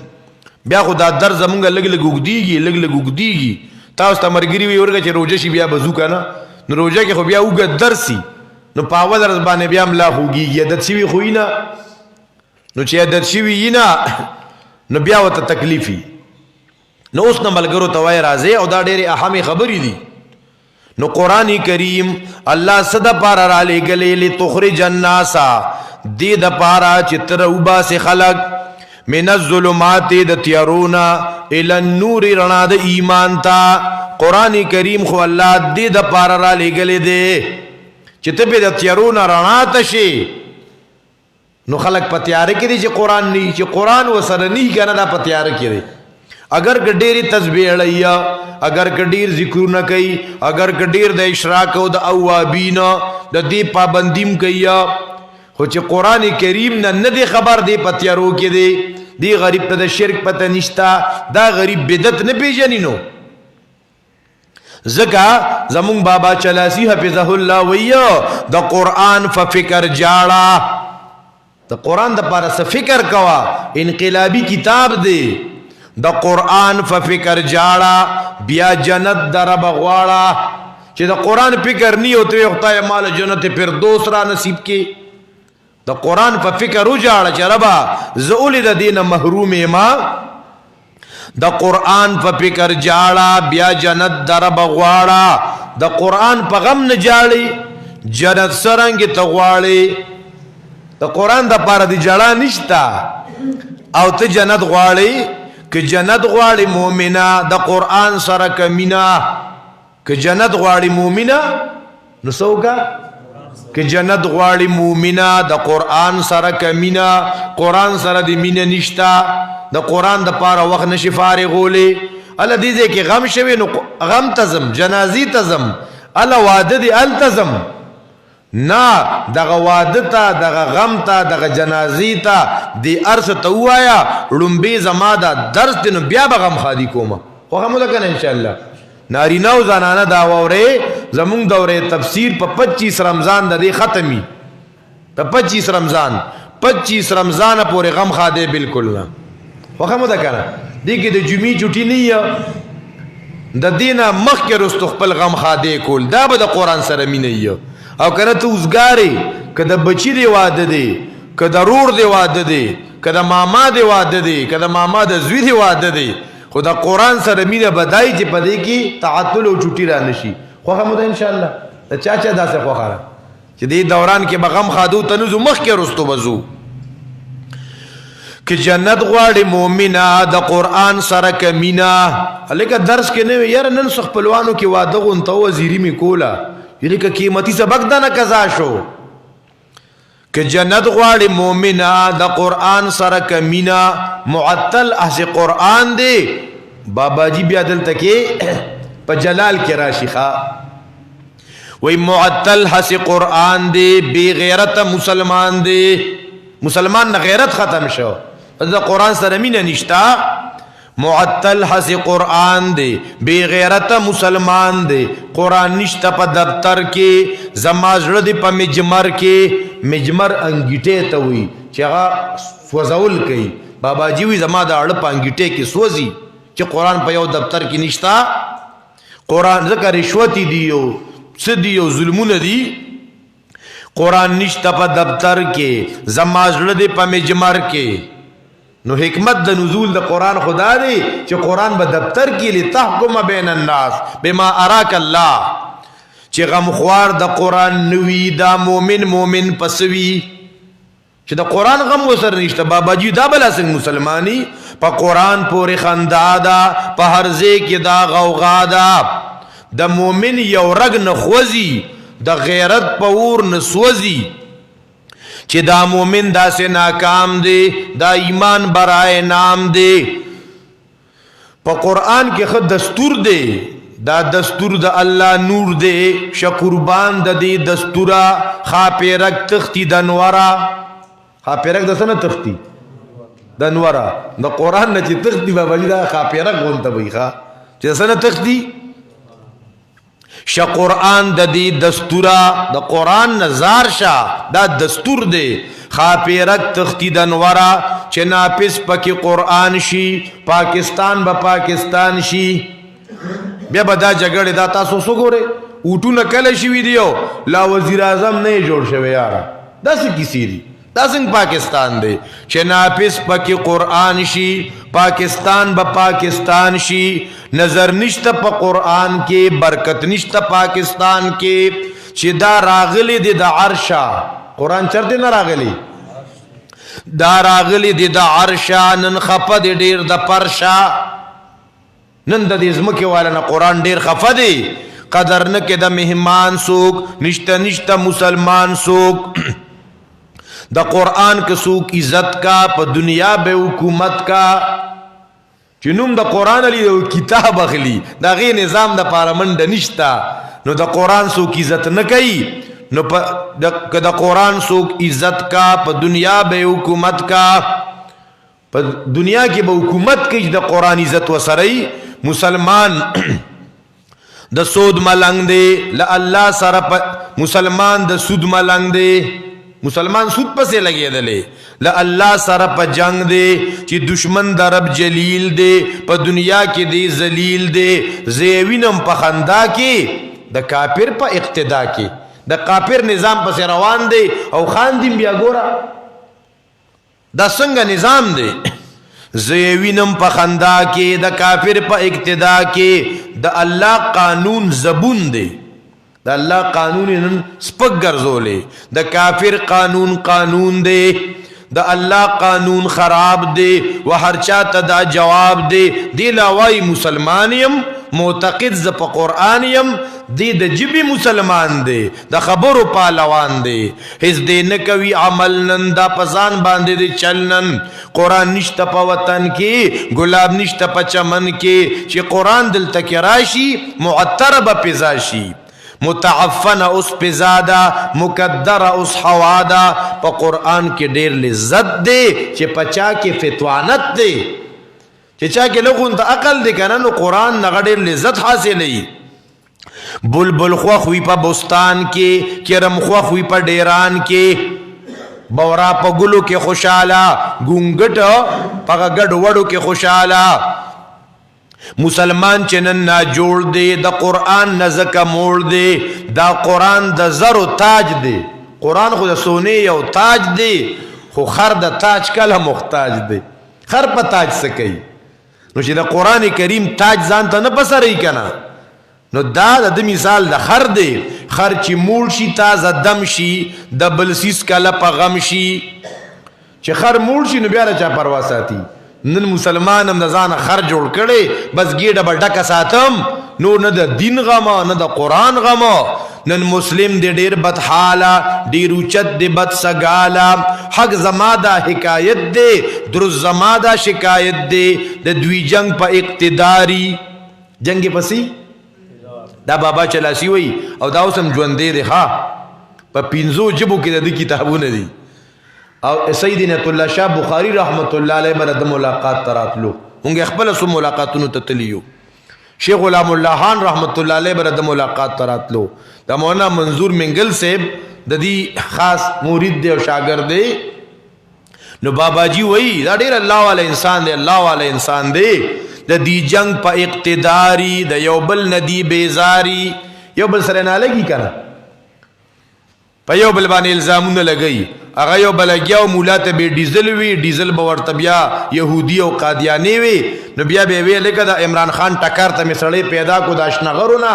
بیا خدا در زمونگا لگ لگ اگدیگی تاستا مرگری وی ورگا چه روجه شی بیا بزو کنا نو روجه که خو بیا اوگا درسی نو پاو درس بانے بیا ملا خوگیگی عدد شوی خوی نا نو چه عدد شوی نا نو بیا وطا تکلیفی نو اس نا ملگرو توائی رازے او دا دیر احامی خبری دی نو قرآن کریم اللہ صدا پارا را لے گلے لتخرج الناسا دی دا پارا چتر اوبا سے خلق من الظلمات دا تیارونا الى النور رنا دا ایمان تا قرآن کریم خو اللہ دی دا پارا را لے گلے دے چتر پی دا تیارونا رنا تا شے نو خلق په تیاره کې دي چې قرآن نه چې قرآن وسره نه کنه دا په تیاره کې دی اگر ګډېری تسبیح لیا اگر ګډیر ذکرونه کوي اگر ګډیر د اشراق او د اوابین د دې پابندیم کوي خو چې قرآن کریم نه دی خبر دی په تیارو کې دی غریب ته د شرک پته نشتا دا غریب بدعت نه پیژني نو زکا زمون بابا چلاسی حفظه الله ویو د قرآن ففکر جاړه د قرآن د پاره څه فکر کوا انقلابی کتاب دی د قرآن ففکر جاړه بیا جنت در بغواړه چې د قرآن فکر نی ہوته خدای مال جنت فردوس را نصیب کې د قرآن ففکر وجاړه چې ربا زول د دین محروم ما د قرآن ففکر جاړه بیا جنت در بغواړه د قرآن په غم نه جاړي جنت سرنګ ته غواړي د قرآن د پاره دی جړه نشتا او ته جنت غواړي که جنت غواړي مؤمنه د قرآن سره کمینا که جنت غواړي مؤمنه نو څوکا که جنت غواړي مؤمنه د قرآن سره کمینا قرآن سره د مینه نشتا د قرآن د پاره وخت نشي فارغولې الله دې کې غم شوي نو غم تزم جنازي تزم الله واده دي التزم نا دغه واده ته دغه غم ته دغه جنازي ته دی ارث ته وایا لومبي زما دا درس دنو بیا به غم خادي کوم خو هم لکه ان شاء الله نارینه او زنانه دا وره زمون دوره تفسیر په 25 رمضان د دې ختمي په 25 رمضان 25 رمضان پورې غم خاده بالکل نه خو هم دا کنه دې کې د جمعې چټي نه د دینه مخ کې رستو خپل غم خاده کول دا به د قرآن سره مینه او کنه ته اوسګاری کده بچی دی واده دی کده رور دی واده دی کده ماما دی واده دی کده ماما د زوی دی واده دی خدا قرآن سره مینه بدای چې پدې کې تعطل او چټی را نشي خو هم ان شاء الله چاچا داسه خو خاره چې دې دوران کې بغم خادو تنو مخ کې رستو بزو کہ جنت غواړي مؤمنه د قرآن سره کمینا الکه درس کې نه یاره نن څخ پهلوانو کې واده غونته وزیری می کولا یعنی که قیمتی سبق دانا قضا شو که جنت غواړي مؤمنه د قرآن سره کمینا معطل احس قرآن دی بابا جی بیا دلته کې په جلال کې راشي ښا وای معطل حس قرآن دی بی غیرت مسلمان دی مسلمان نه غیرت ختم شو د قرآن سره مینه نشتا معطل حس قرآن دی بی غیرت مسلمان دی قرآن نشتا پا دفتر کې زما زړه دی پا مجمر کې مجمر انگیټه ته وي چې هغه سوزول کوي بابا جی وی زما د اړه په انگیټه کې سوزي چې قرآن په یو دفتر کې نشتا قرآن ذکر رشوت دیو سدیو ظلمونه دی قرآن نشتا پا دفتر کې زما زړه دی پا مجمر کې نو حکمت د نزول د قرآن خدا دی چې قرآن به دفتر کې لتحکم بین الناس بما اراک الله چې غمخوار د قرآن نوی دا مومن پسوی چې د قرآن غم وسر نشته بابا جی دا بلا څنګه مسلمانی په قرآن پورې خندا دا په هر ځای کې دا غوغا دا د مومن یو رګ نخوزی د غیرت په اور نسوزی چې دا مومن دا سے ناکام دی دا ایمان برائے نام دی پا قرآن کې خود دستور دی دا دستور دا اللہ نور دی شکربان دا دی دستورا خاپیرک تختی دنورا خاپیرک دا سن تختی دنورا دا قرآن نا چی تختی بابا جی دا خاپیرک گونتا بھئی خوا چی سن تختی شا قرآن دا دی دستورا دا قرآن نزار شا دا دستور دے خاپیرک تختی دنورا چه ناپس پاکی قرآن شی پاکستان با پاکستان شی بیا با دا جگڑ دا تاسو سو گو رے اوٹو نکل شوی دیو لا وزیر اعظم نہیں جوڑ شوی یارا دا سی کسی دی دا سنگ پاکستان دے چه ناپس پاکی قرآن شی پاکستان با پاکستان شی نظر نشتا پا قرآن کے برکت نشتا پاکستان کے چی دا راغلی دی دا عرشا قرآن چرتے نا راغلی دا راغلی دی دا عرشا نن خفا دی دیر دا پرشا نن دا دی ازمکی والا نا قرآن دیر خفا دی قدر نکی دا مہمان سوک نشتا مسلمان سوک دا قرآن که سوک عزت کا پا دنیا بے حکومت کا چنوم دا قرآن علی دا کتاب اخلی دا غی نظام دا پارمنڈ نشتا نو دا قرآن سوک عزت نکئی نو که دا قرآن سوک عزت کا پا دنیا بے حکومت کا پا دنیا کی با حکومت کش دا قرآن عزت و سرائی مسلمان دا سود ملنگ دے اللہ سر مسلمان دا سود ملنگ دے مسلمان سود پسے لگے دلے اللہ سر پا جنگ دے چی دشمن دا رب جلیل دے پا دنیا کے دے ذلیل دے زیوینم پا خندا کے دا کافر پا اقتدا کے دا کافر نظام پسے روان دے او خاندیم بیا گورا دا سنگا نظام دے زیوینم پا خندا کے دا کافر پا اقتدا کے دا اللہ قانون زبون دے دا اللہ قانون انن سپک گرزولے دا کافر قانون قانون دے دا اللہ قانون خراب دے و ہر چاہتا دا جواب دے دی لاوائی مسلمانیم معتقد زپا قرآنیم دی دا جبی مسلمان دے دا خبرو پالوان دے حس دے نکوی عملنن دا پزان باندے دے چلنن قرآن نشتا پا وطن کے گلاب نشتا پا چمن کے چی قرآن دل تک راشی معطر با پزاشی متعفن اس پزادا مقدر اس حوادا پا قرآن کے دیر لذت دے چی پچا کے فتوانت دے چی چا کے لوگوں تا عقل دے کنن قرآن نغا دیر لذت حاصل ہے بلبل خواہ ہوئی پا بستان کے کرم خواہ ہوئی پا ڈیران کے بورا پا گلو کے خوشالا گونگٹ پا گڑ وڑو کے خوشالا مسلمان چنن نا جوڑ دے دا قرآن نزکا موڑ دے دا قرآن دا زر و تاج دے قرآن خود سونے یو تاج دے خو خر دا تاج کلا مختاج دے خر پا تاج سکی نو چی دا قرآن کریم تاج زانتا نپسا رئی کنا نو دا مثال دا خر دے خر چی موڑ شی تازہ دم شی دا بلسیس کلا پا غم شی چی خر موڑ شی نو بیارا چا پرواساتی نن مسلمان هم نزان خر جوړ کړي بس گیډه بډکه ساتم نو نه د دین غما نه د قرآن غما نن مسلم دی ډیر بد حالا ډیر اوچت دی بد سگالا حق زما دا حکایت دی درست زما دا شکایت دی د دوی جنگ په اقتداری جنگ پسی دا بابا چلاسی وی او دا اوسم ژوندې دی ها په پینزو جبو کې د کتابونه دي او سید نعمت الله شاه بخاری رحمت الله علیه باندې ملاقات تراتلو اونګه خپل سو ملاقاتونو ته تلیو شیخ غلام الله خان رحمت الله علیه باندې ملاقات تراتلو دا مولانا منظور منگل صاحب د دې خاص مرید دی او شاګرد دی نو بابا جی وای دا ډیر الله والا انسان دی الله والا انسان دی د دې جنگ په اقتداري د یو بل ندی بیزاری یو بل سره نه لګی کنه په یو بل باندې الزامونه لګی هغه یو بلګیاو مولا ته به ډیزل وی ډیزل به ورته بیا يهودي او قادیانی وی نو بیا به وی لکه د عمران خان ټکر ته مسړې پیدا کو د اشنغرونه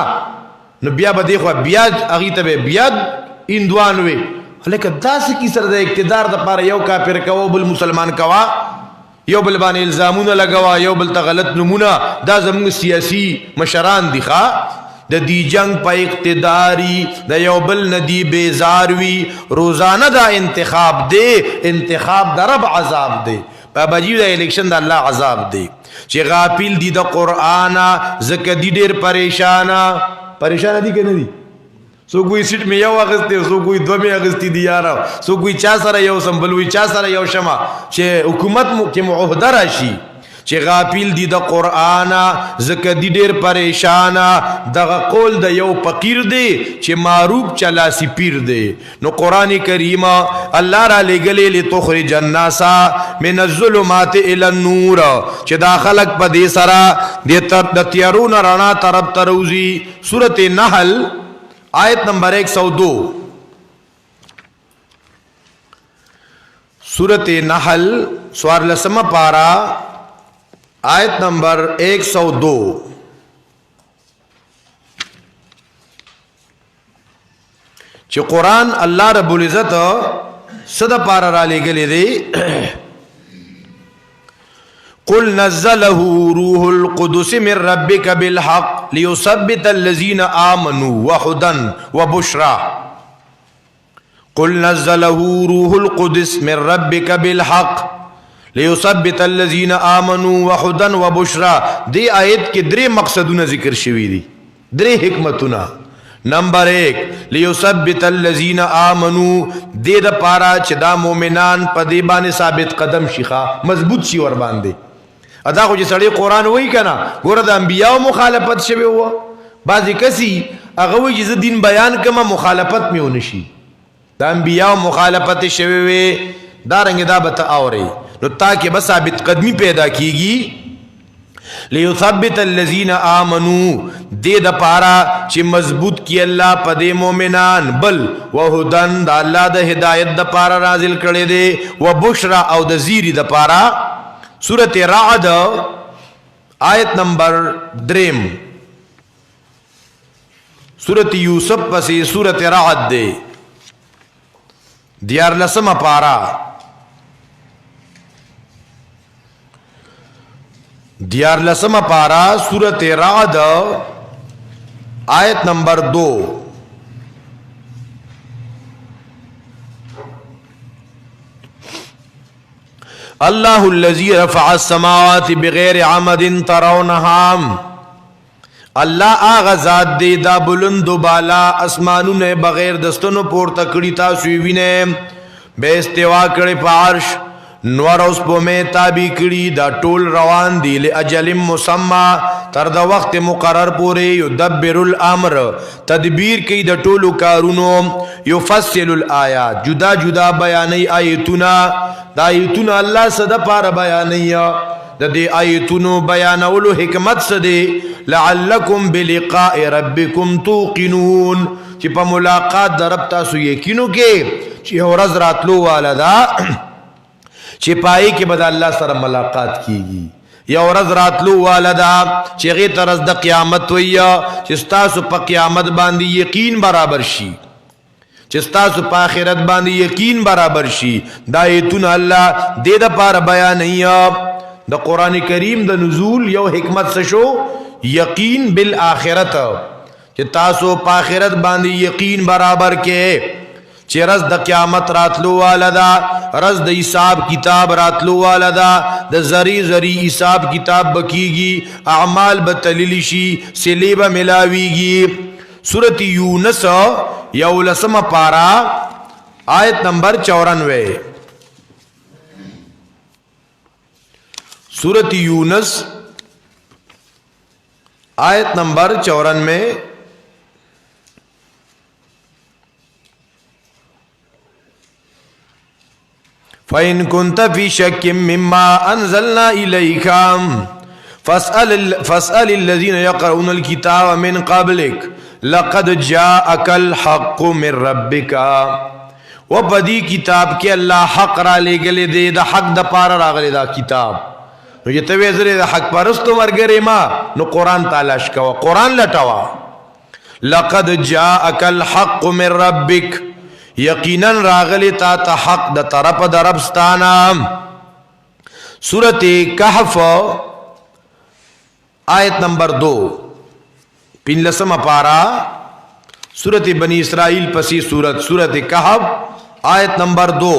نو بیا به دیخوا بیا هغه ته بیا اندوان وی لکه داسې کی سره د اقتدار د پاره یو کافر کوو بل مسلمان کوا یو بل باندې الزامونه لګوا یو بل ته غلط نمونه دا زموږ سیاسی مشران دي ښا د دی جنگ پا اقتداری د یو بل ندی بیزاروی روزانه دا انتخاب دے انتخاب دا رب عذاب دے بابا جی دا الیکشن دا اللہ عذاب دے چی غافل دی دا قرآنا زکا دی دیر پریشانا پریشانا دی کہ ندی سو کوئی سیٹ میں یو اغسطی سو کوئی دو میں اغسطی دی یارا سو کوئی چا سر یو سنبلوی چا سر یو شما چی حکومت چی معہدہ راشی چی غافل دی دا قرآن زکا دی دیر پریشانا دا قول دا یو فقیر دے چی معروب چلا سی پیر دے نو قرآن کریم اللہ را لے گلے لی تخرج الناسا من الظلمات الى النور چی دا خلق پا دے سرا دا تیارون رانا طرف تروزی سورت نحل آیت نمبر 102 سورت نحل سوار لسم پارا آیت نمبر 102 چی قرآن اللہ رب العزت صد پارا را لے گلے دے قل نزله روح القدس من ربك بالحق ليثبت الذين آمنوا وهدى وبشرى قل نزله روح القدس من ربك بالحق ليثبت الذين آمنوا وهدى وبشرى. دی آیت کې درې مقصدونه ذکر شوي دي، درې حکمتونه. نمبر 1 ليثبت الذين آمنوا، دې د پاره چې دا مؤمنان په دې باندې ثابت قدم شيخه، مضبوط شي ور باندې. ادا خو چې سړی قرآن وایي کنه، ګوره د انبیاء مخالفت شوی و، بعضی کسي هغه وایي چې دین بیان کما مخالفت مې ونشي، د انبیاء مخالفت شوی وي، دا رنګ دا به ته اوري نو تاکي بس ثابت قدمی پیدا کیږي. ليثبت الذين آمنوا، دې د پاره چې مضبوط کی الله په دې مؤمنان، بل وهدن د الله د هدایت د پاره نازل کړي دي، وبشرا او د زیری د پاره. سورۃ رعد آیت نمبر 3، سورۃ یوسف پسې سورۃ رعد دی، 14 پارا، 14 پارا سورۃ رعد آیت نمبر 2. اللہ الذی رفع السماوات بغیر عمد ترونها، اللہ آغا ذات دے دا بلند و بالا اسمانو نے بغیر دستنو پورتا کڑی تاسوی وینے، بے استوا کڑی پا عرش، نور اس پو میں تابی کڑی دا ٹول روان دی لأجل مسمى، تر دا وقت مقرر پورے، یدبر الامر، تدبیر کی دا ٹولو کارونو، یفصل الآیات، جدا جدا بیانی آیتونا، دا آیتونا اللہ صدا پار بیانی، دا دے آیتونو بیانولو حکمت صدے، لعلکم بلقاء ربکم توقنون، چی پا ملاقات دا رب تاسو یقینو کے، چی ہو رز راتلو والا دا چې پای کې بد الله سره ملاقات کیږي، یا ورځ راتلو والدا چې غي ترز د قیامت ویا، چې تاسو په قیامت باندې یقین برابر شي، چې تاسو په آخرت باندې یقین برابر شي. دا ایتون الله دې د پاره بیان نه د قران کریم د نزول یو حکمت څه شو، یقین بالآخرت، چې تاسو په آخرت باندې یقین برابر کې، چې رز د قیامت راتلو والا دا، رز د حساب کتاب راتلو والا دا، د زری زری حساب کتاب بکیگی، اعمال بتلیل شي، سلی با ملاویگی. سورۃ یونس 11 پارا آیت نمبر 94، سورۃ یونس آیت نمبر 94. فَإِن كُنْتَ فِي شَكٍّ مِّمَّا أَنزَلْنَا إِلَيْكَ فَاسْأَلِ الَّذِينَ يَقْرَؤُونَ الْكِتَابَ مِنْ قَبْلِكَ لَقَدْ جَاءَكَ الْحَقُّ مِنْ رَبِّكَ. و بدی کتاب کے اللہ حق را لے گلے دے، دا حق دا پارا را گلے دا کتاب، نو یہ تویزرے دا حق پرستو مرگرے ما، نو قرآن تالاش کوا، قرآن لٹوا. لَقَدْ جَاءَكَ الْحَقُّ مِنْ رَبِّكَ، یقیناً راغلی تا تا حق دا طرف دا ربستانا. سورۃ کہف آیت نمبر 2، 15 پارا، سورۃ بنی اسرائیل پسی سورۃ کہف آیت نمبر 2،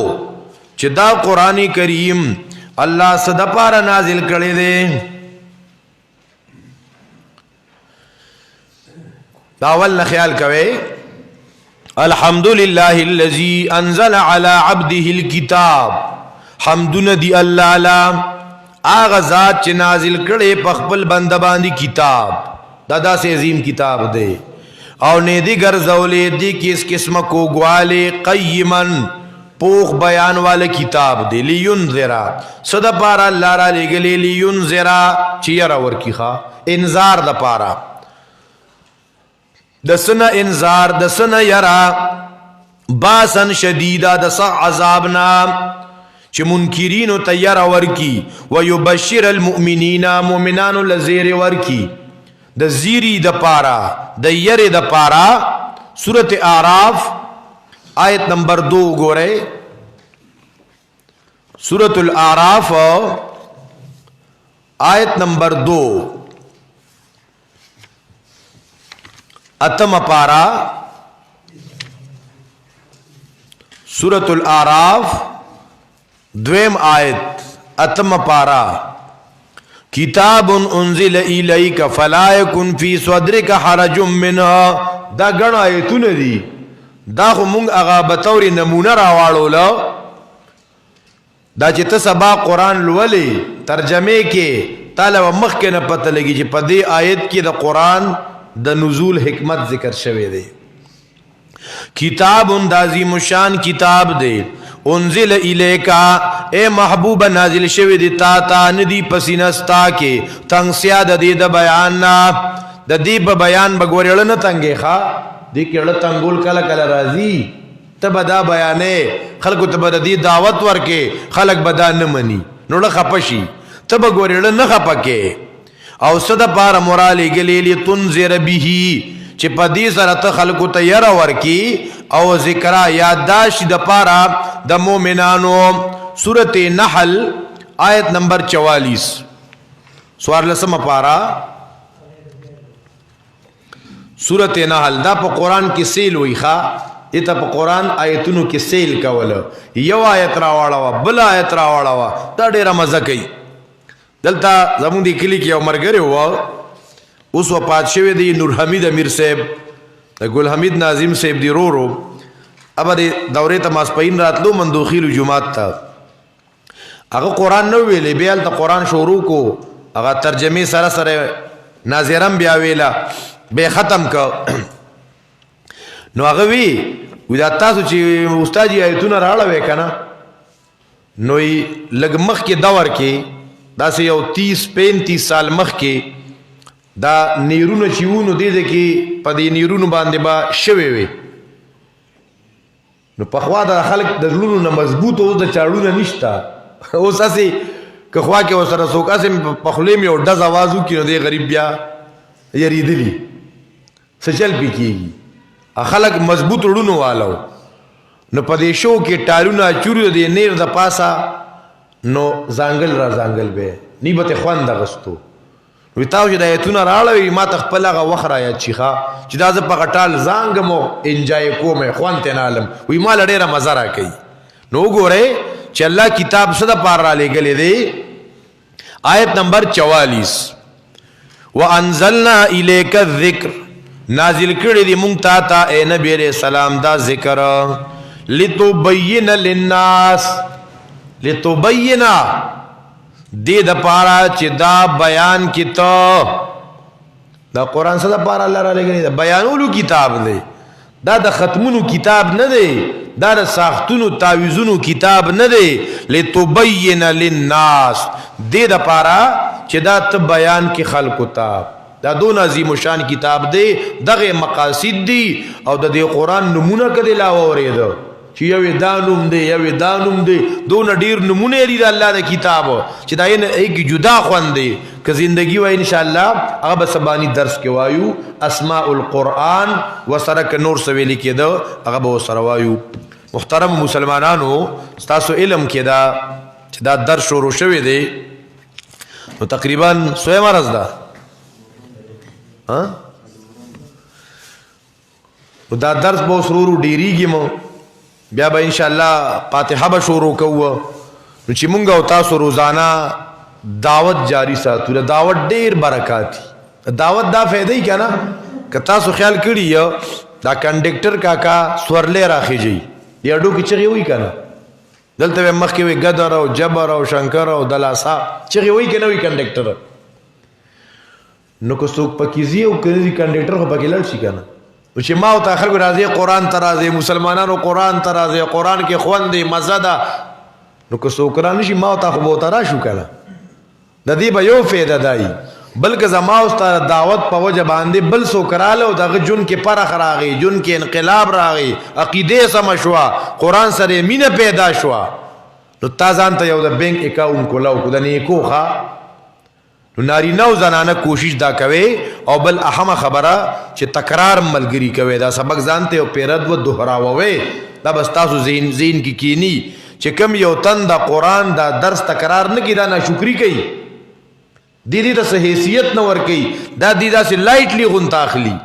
چی دا قرآن کریم اللہ صدا پارا نازل کردے دے. داول نخیال کوئے، الحمدللہ الذی انزل علی عبده الکتاب، حمدن دی اللہ علا آغا ذات چی نازل کرے پخپل بندباندی کتاب، دادا سے عظیم کتاب دے، اور نیدی گرزولے دی کس قسم کو گوالے قیمن پوخ بیان والے کتاب دے، لینذرا صدا پارا اللہ را لے گلے، لینذرا چیرا ورکی خواہ انذار دا پارا، دسنا انذار، دسنا یرا باسن شدیدہ دسا عذابنا، چی منکرینو تیر ورکی، ویبشر المؤمنین مومنانو لزیر ورکی، دا زیری دا پارا دا یر دا پارا. سورۃ اعراف آیت نمبر 2 گو رہے، سورۃ الاعراف آیت نمبر 2، 8 پارا، سورة الاعراف دویم آیت اتم پارا کتاب انزل الیک فلا یکن فی صدرک حرج منها دا گن آیتون دی دا خو مونږ هغه بطور نمونه راواړو دا چې ته سبا قرآن لولې ترجمه کې تعالی مخ کې نه پته لګي چې په دې آیت کې د قرآن د نزول حکمت ذکر شوی دی کتاب عظیم شان کتاب دی انزل الیکا اے محبوب نازل شوی دی تا تا ندی پسینستا کې تنگ سیا د دې د بیان د دې په بیان بګورل نه تنګې ښا دې کې له تنګول کله کله راځي تبدا بیانې خلکو ته بدی دعوت ورکې خلک بدا نه مني نو له خپشي تب ګورل نه خپکه او صد پار مورالی گلیلی تنذر به چې پدی سره ته خلکو ته ير ورکی او ذکر یادداشت د پارا د مؤمنانو سورته نحل آیت نمبر 44 سوار لسم پارا سورته نحل دا په قران کې سیل وی ښا ایته په قران آیتونو کې سیل کول یو آیت راوړاوه بل آیت راوړاوه دا ډیره مزه کوي دلته زمون دی کلی کې یو مرګره و اوس و پات شوی دی نور حمید امیر صاحب د ګل حمید ناظم صاحب دی رورو ابا دی دوره ته ماسپین راتلو مندوخیل جمعات ته هغه قران نو ویلې بیا ته قران شروع کو هغه ترجمه سره سره ناظرم بیا ویلا به ختم ک نو هغه وی ودا تاسو چې استاد یې ایتونه راړوي کنه نو لګ مخ کې دور کې دا سه یو 30-35 سال مخ کې دا نیرونو چېونو دې کې په دې نیرونو باندې با شوي وي نو په خوا د خلک د زړونو نه مضبوط او د چاړونه نشته اوس اسې که خوا کې وسره څوک اسې په خولې مې او ډز اواز وکړي نو دې غریب بیا یریدلی څه چل پې کېږي خلک مضبوط وړونو والو نو په دې شو کې ټالونه چوري د نیر د پاسه نو زانګل را زانګل به نیبت خوان د غستو وی تاسو د ایتونه راړوي ما تخپل هغه وخت را یاد شيخه چې دا ز په غټال زانګمو انجای کوم خوان ته عالم وی مال ډیره مزه را کوي نو ګوره چې الله کتاب صدا پار را لګلې دی آیت نمبر 44 وانزلنا الیک الذکر نازل کړی دی مونږ ته اے نبی علیہ السلام دا ذکر لتبین للناس لتبینا دی د پارا چې دا بیان کیته دا قران سره پارا الله را لګی دا بیانولو کتاب دی دا د ختمونو کتاب نه دی دا د ساختونو تعویذونو کتاب نه دی لتبین للناس دی د پارا چې دا ته بیان کې خلقو ته دا دون عظیم شان کتاب دی دغه مقاصد دی او د دې قران نمونه کدی لا اوریدو چې یو دانوم دی یو دانوم دی دون ډیر نمونه لري د الله د کتاب چې دا یې ایک جدا خوندې که زندگی وای ان شاء الله هغه به سبانی درس کې وایو اسماء القرآن وسرک نور سویل کېدو هغه به سره وایو محترم مسلمانانو تاسو علم کې دا چې دا درس شروع شوی دی نو تقریبا 100 مرز ده ها دا درس به سرور ډیریږي مو بیا به ان شاء الله فاتحه به شروع کوو نو چې مونږ او تاسو روزانه دعوت جاری ساتو دعوت ډیر برکات دعوت دا فائدې کنه که تاسو خیال کړی دا کنډکټر کاکا سورلې راخیږي یا ډو کې چغي وای کنه دلته مخ کې وي غدر او جبر او شنکر او دلاسا چغي وای کنه وي کنډکټر نو کو څوک پکې او کړي کنډکټر خو پکې لړ شي کنه چې ما او تا خلکو راځي قران ته راځي مسلمانانو قران ته راځي قران کې خوندې مزه ده نو که څوک را نشي ما او تا خو به ترا شو کنه د دې به یو فایده دی بلکې زما او تا دعوت په وجه باندې بل څوک رااله او دغه جون کې پرخ راغی جون کې انقلاب راغی عقیده سم شوا قران سره مینه پیدا شوا نو تا ځان ته یو د بینک اکاونټ کولاو کو د نیکو ښا نو ناری نو زنانه کوشش دا کوي او بل اهم خبره چې تکرار ملګری کوي دا سبق ځانته او پیرد و دوهراوي دا بس تاسو زین کې کینی چې کم یو تن دا قران دا درس تکرار نه کی دا ناشکری کوي دې ته حیثیت نه ور کوي دا دې دا سي لایټلی غون تاخلی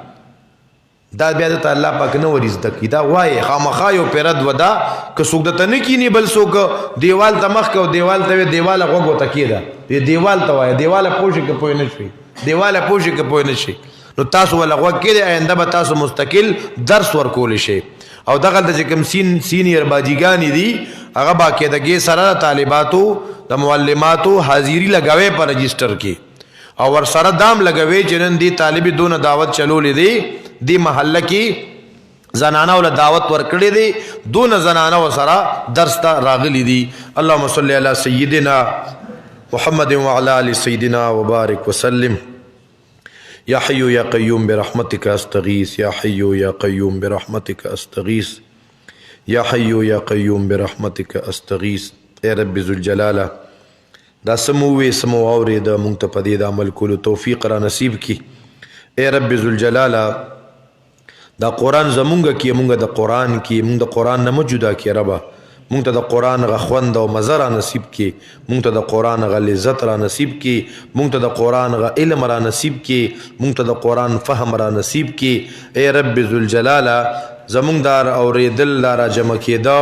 دا بیا ته الله پاک نه ورز دکی دا وای خامخا یو پیرد ودا که څوک دته نه کینی بل څوک دیوال ته مخ کو دیوال ته دیواله غوګو تکیدا دیوال ته وای دیواله پوښی کې پوی نه شي دیواله پوښی کې پوی نه شي نو تاسو ولا غوګ کې آینده به تاسو مستقل درس ورکول شي او دغه د کوم سینیر باجیګانی دي هغه باقاعدګي سره طالباتو د معلماتو حاضری لګاوي په رجستر کې او ور سره دام لګوي چې نن دي طالب دونه دعوت چلولې دي دی محله کې زنانه ول دعوت ورکړې دي دون زنانه وسره درس ته راغلي دي اللهم صل علی سیدنا محمد وعلى ال سيدنا وبارك وسلم يا حي يا قيوم برحمتك استغيث يا حي يا قيوم برحمتك استغيث يا حي يا قيوم برحمتك استغيث اے رب ذو الجلال دا سموي سمو اوري د منتپدي د عمل کولو توفیق را نصیب کی اے رب ذو الجلال دا قرآن زمونږ کې مونږ د قرآن کې مونږ د قرآن نه جدا کې ربا مونږ ته د قرآن غ خوند او مزه را نصیب کې مونږ ته د قرآن غ لذت را نصیب کې مونږ ته د قرآن غ علم را نصیب کې مونږ ته د قرآن فهم را نصیب کې اے رب ذو الجلال زمونږ دار اوریدل را جمع کېدا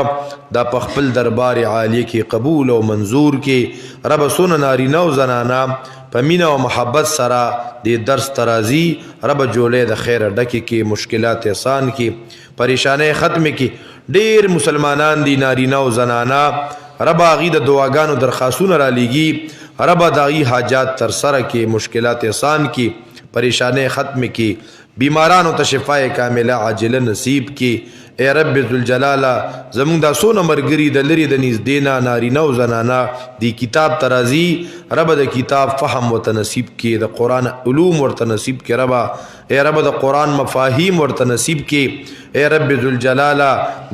دا په خپل دربار عالی کې قبول او منظور کې رب سونه نارینه او زنانا په مینا او محبت سره د درس ترازی رب جوړې د خیر ډکې کې مشکلات آسان کې پریشانې ختم کې ډیر مسلمانان دي نارینه او زنانا رب هغه د دعاګانو درخواستونه را لېږي رب دغه حاجات تر سره کې مشکلات آسان کې پریشانې ختم کې بیمارانو ته شفای کامله عاجله نصیب کې اے رب ذو الجلال زمونږ دا سونه مرګري د لري د نږدې نارینه او زنانا دی کتاب ترازی رب د کتاب فهم ورته نصیب کې د قرآن علوم ورته نصیب کې رب اے رب د قرآن مفاهیم ورته نصیب کې اے رب ذو الجلال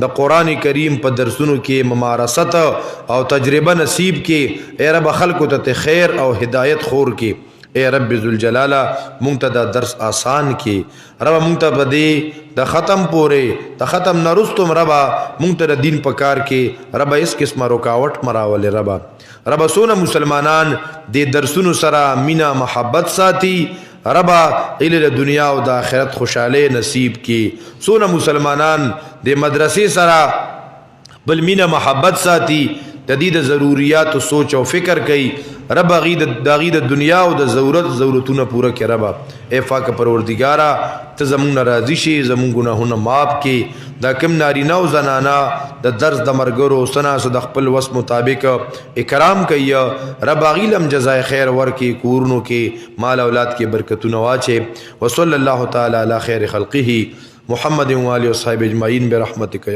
د قرآن کریم په درسونو کې ممارست او تجربه نصیب کې اے رب خلکو ته خیر او هدایت خور کې اے رب ذو الجلال مونږ ته دا درس آسان کې رب مونږ ته بدی د ختم پورې د ختم نرستم رب مونږ ته دین پکار کې رب اس قسمه رکاوټ مراول رب سونه مسلمانان د درسونو سره مینا محبت ساتي رب ال دنیا او د آخرت خوشاله نصیب کې سونه مسلمانان د مدرسې سره بل مینا محبت ساتي تدید ضروریات او سوچ او فکر کوي رب غید د دنیا او د ضرورتونه پوره کړه رب اے پاک پروردگارا ته زمون راضی شي زمون ګناهونه معاف کړي دا کم نارینه او زنانا د درس د مرګرو سنا د خپل وس مطابق اکرام کوي رب غیلم جزای خیر ورکی کورونو کې مال اولاد کې برکتونه واچي وصلی الله تعالی علی خیر خلقه محمد و علی اصحاب اجمعین برحمتک